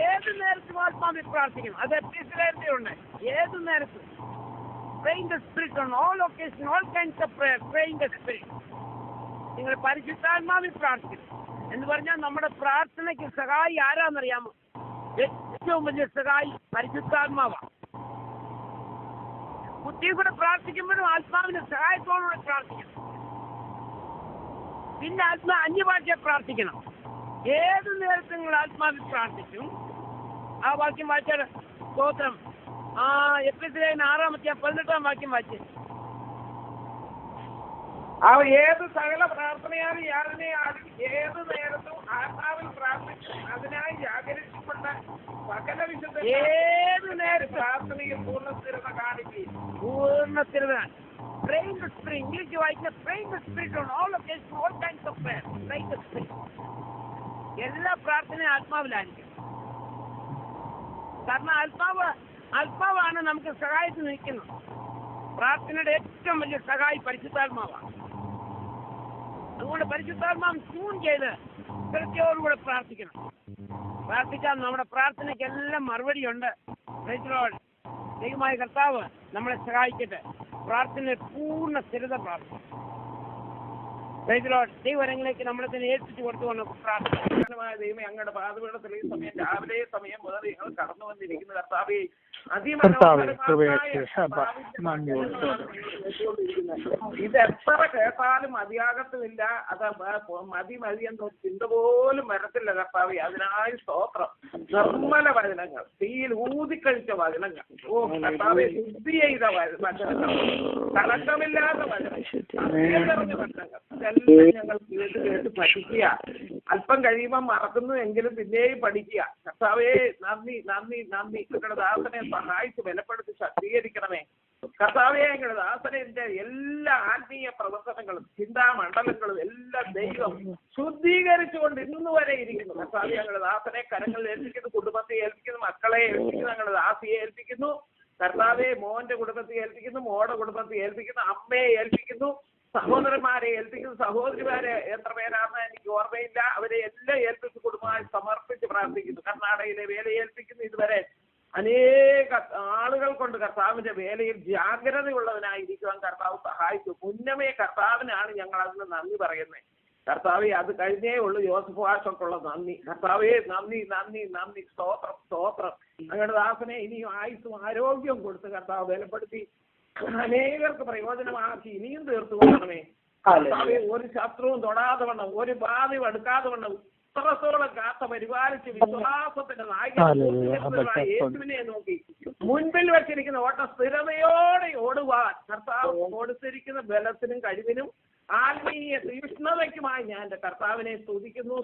ഏത് നേരത്തും ആത്മാവിൽ പ്രാർത്ഥിക്കണം. അത് എപ്പിസോഡിലുണ്ട്. ഏത് നേരത്തും praying the spirit on all occasions, all kinds of prayer, praying the spirit. നിങ്ങൾ പരിശുദ്ധാത്മാവിൽ പ്രാർത്ഥിക്കണം എന്ന് പറഞ്ഞാൽ നമ്മുടെ പ്രാർത്ഥനയ്ക്ക് സഹായി ആരാന്നറിയാമോ? ഏറ്റവും വലിയ സഹായി പരിശുദ്ധാത്മാവാണ്. ബുദ്ധി കൂടെ പ്രാർത്ഥിക്കുമ്പോഴും ആത്മാവിന്റെ സഹായത്തോടുകൂടെ പ്രാർത്ഥിക്കണം. പിന്നെ അന്യഭാഷയെ പ്രാർത്ഥിക്കണം. ഏത് നേരത്തും നിങ്ങൾ ആത്മാവിൽ പ്രാർത്ഥിക്കും. ആ വാക്യം വായിച്ചാൽ സ്തോത്രം. എപ്പിസോഡിന് 6-ാം വാക്യം വായിച്ചു. ഏത് സകല പ്രാർത്ഥനയാണ് യാതിനെ ഏത് നേരത്തും ആത്മാവിൽ പ്രാർത്ഥിച്ചു അതിനായി ജാഗരിക്കപ്പെട്ട സകല വിശുദ്ധ ഏത് നേരത്തും പ്രാർത്ഥനയിൽ പൂർണ്ണസ്ഥിരത കാണിക്കുകയും പൂർണ്ണസ്ഥിരത. Praying the Spirit. ഇംഗ്ലീഷ് വായിക്കുന്ന praying the Spirit on all occasions, all kinds of prayer. Praying the Spirit. എല്ലാ പ്രാർത്ഥനയും ആത്മാവിലായിരിക്കും. കാരണം ആത്മാവാണ് നമുക്ക് സഹായത്തിൽ നിൽക്കുന്നത്. പ്രാർത്ഥനയുടെ ഏറ്റവും വലിയ സഹായി പരിശുദ്ധാത്മാവാണ്. അതുകൊണ്ട് പരിശുദ്ധാത്മാവ് ട്യൂൺ ചെയ്ത് കൃത്യയോടുകൂടെ പ്രാർത്ഥിക്കണം. പ്രാർത്ഥിച്ചാൽ നമ്മുടെ പ്രാർത്ഥനയ്ക്കെല്ലാം മറുപടിയുണ്ട്. ദൈവമായ കർത്താവ് നമ്മളെ സഹായിക്കട്ടെ. പ്രാർത്ഥനയിൽ പൂർണ്ണ സ്ഥിരത പ്രാർത്ഥന. ദൈവരങ്ങളിലേക്ക് നമ്മളെ തന്നെ ഏൽപ്പിച്ചു കൊടുത്തുകൊണ്ട് പ്രാർത്ഥന. ദൈവമേ, അങ്ങയുടെ പാതപീഠത്തിൽ ഈ സമയം രാവിലെ സമയം മുതൽ ഞങ്ങൾ കടന്നു വന്നിരിക്കുന്ന കർത്താവേ, ഇത് എത്ര കേട്ടാലും മതിയാകത്തുമില്ല. അത് മതി എന്ന ചിന്ത പോലും വരത്തില്ല കർത്താവേ. അതിനായി സ്തോത്രം. നിർമ്മല വചനങ്ങൾ, തീയിൽ ഊതിക്കഴിച്ച വചനങ്ങൾ, കർത്താവെ ശുദ്ധി ചെയ്ത വചനങ്ങൾ, കളങ്കമില്ലാത്ത വചനങ്ങൾ, ഇതെല്ലാം ഞങ്ങൾ കേട്ട് പഠിക്കുക. അല്പം കഴിയുമ്പോൾ മറക്കുന്നു എങ്കിലും പിന്നെയും പഠിക്കുക. കർത്താവേ, നന്ദി നന്ദി നന്ദി. നിങ്ങളുടെ ദാസനെ സഹായിച്ച് ബലപ്പെടുത്തി ശക്തീകരിക്കണമേ. കർത്താവേ, ഞങ്ങളുടെ ദാസനെ എല്ലാ ആത്മീയ പ്രവർത്തനങ്ങളും ചിന്താമണ്ഡലങ്ങളും എല്ലാം ദൈവം ശുദ്ധീകരിച്ചുകൊണ്ട് ഇന്ന് വരെ ഇരിക്കുന്നു. കർത്താവേ, ഞങ്ങളുടെ ദാസനെ കരങ്ങളിൽ ഏൽപ്പിക്കുന്നു, കുടുംബത്തെ ഏൽപ്പിക്കുന്നു, മക്കളെ ഏൽപ്പിക്കുന്നു, ഞങ്ങളുടെ ദാസിയെ ഏൽപ്പിക്കുന്നു. കർത്താവെ, മോന്റെ കുടുംബത്തെ ഏൽപ്പിക്കുന്നു, മോടെ കുടുംബത്തെ ഏൽപ്പിക്കുന്നു, അമ്മയെ ഏൽപ്പിക്കുന്നു, സഹോദരന്മാരെ ഏൽപ്പിക്കുന്നു, സഹോദരിമാരെ എത്ര പേരാണെന്ന് എനിക്ക് ഓർമ്മയില്ല. അവരെ എല്ലാം ഏൽപ്പിച്ച് കുടുംബമായി സമർപ്പിച്ച് പ്രാർത്ഥിക്കുന്നു. കർണാടകയിലെ വേല ഏൽപ്പിക്കുന്നു. ഇതുവരെ അനേക ആളുകൾ കൊണ്ട് കർത്താവിന്റെ വേലയിൽ ജാഗ്രതയുള്ളവനായിരിക്കുവാൻ കർത്താവ് സഹായിച്ചു. മുന്നമേ കർത്താവിനാണ് ഞങ്ങൾ അതിന് നന്ദി പറയുന്നത്. കർത്താവെ, അത് കഴിഞ്ഞേ ഉള്ളൂ യോസഫ് വാശക്കുള്ള നന്ദി. കർത്താവെ, നന്ദി നന്ദി നന്ദി. സ്തോത്രം സ്തോത്രം. ഞങ്ങളുടെ ദാസനെ ഇനിയും ആയുസ്സും ആരോഗ്യവും കൊടുത്ത് കർത്താവ് ബലപ്പെടുത്തി അനേകർക്ക് പ്രയോജനമാക്കി ഇനിയും തീർത്തു കൊടുക്കണമേ. കർത്താവെ, ഒരു ശത്രുവും തൊടാതെ വണ്ണം, ഒരു ബാധയും എടുക്കാതെ വണ്ണം ഇത്രത്തോളം കാത്ത പരിപാലിച്ച് വിശ്വാസത്തിന്റെ യേശുവിനെ നോക്കി മുൻപിൽ വെച്ചിരിക്കുന്ന ഓട്ടം സ്ഥിരതയോടെ ഓടുവാൻ കർത്താവ് കൊടുത്തിരിക്കുന്ന ബലത്തിനും കഴിവിനും ആത്മീയ തീഷ്ണതയ്ക്കുമായി ഞാൻ എന്റെ കർത്താവിനെ സ്തുതിക്കുന്നു.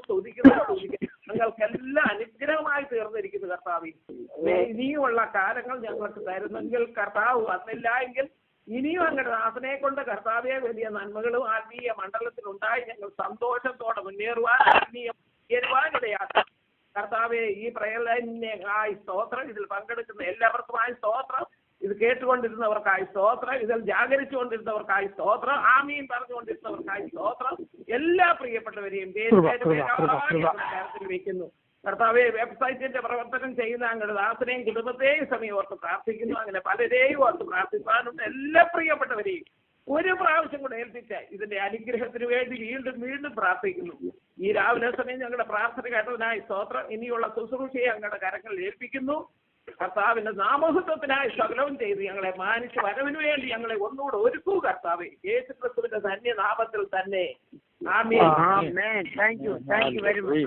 ഞങ്ങൾക്കെല്ലാം അനുഗ്രഹമായി തീർന്നിരിക്കുന്നു കർത്താവ്. ഇനിയുമുള്ള കാലങ്ങൾ ഞങ്ങൾക്ക് തരുന്നെങ്കിൽ കർത്താവ് വന്നില്ല എങ്കിൽ ഇനിയും അങ്ങയുടെ ദാസനെ കൊണ്ട് കർത്താവെ വലിയ നന്മകളും ആത്മീയ മണ്ഡലത്തിൽ ഉണ്ടായി ഞങ്ങൾ സന്തോഷത്തോടെ മുന്നേറുവാൻ ഉയരുവാനിടയാക്കാം. കർത്താവെ, ഈ പ്രയത്നത്തിനായി സ്തോത്രം. ഇതിൽ പങ്കെടുക്കുന്ന എല്ലാവർക്കുമായി സ്തോത്രം. ഇത് കേട്ടുകൊണ്ടിരുന്നവർക്കായി സ്തോത്രം. ഇതിൽ ജാഗരിച്ചുകൊണ്ടിരുന്നവർക്കായി സ്തോത്രം. ആമീൻ പറഞ്ഞുകൊണ്ടിരുന്നവർക്കായി സ്തോത്രം. എല്ലാ പ്രിയപ്പെട്ടവരെയും വയ്ക്കുന്നു. കർത്താവെ, വെബ്സൈറ്റിന്റെ പ്രവർത്തനം ചെയ്യുന്ന അങ്ങയുടെ ദാസനെയും കുടുംബത്തെയും സമയം ഓർത്ത് പ്രാർത്ഥിക്കുന്നു. അങ്ങനെ പലരെയും ഓർത്ത് പ്രാർത്ഥിക്കാനുണ്ട്. എല്ലാ പ്രിയപ്പെട്ടവരെയും ഒരു പ്രാവശ്യം കൂടെ ഏൽപ്പിച്ച ഇതിന്റെ അനുഗ്രഹത്തിന് വേണ്ടി വീണ്ടും വീണ്ടും പ്രാർത്ഥിക്കുന്നു. ഈ രാവിലെ സമയം ഞങ്ങളുടെ പ്രാർത്ഥന കേട്ടതിനായി സ്തോത്രം. ഇനിയുള്ള ശുശ്രൂഷയെ ഞങ്ങളുടെ കരങ്ങളിൽ ഏൽപ്പിക്കുന്നു. കർത്താവിന്റെ നാമഹത്വത്തിനായി സകലവും ചെയ്ത് ഞങ്ങളെ മാനിച്ച് വരവിന് വേണ്ടി ഞങ്ങളെ ഒന്നുകൂടെ ഒരുക്കൂ കർത്താവേ. യേശുക്രിസ്തുവിന്റെ ധന്യനാമത്തിൽ തന്നെ. ആമേൻ. Thank you very much.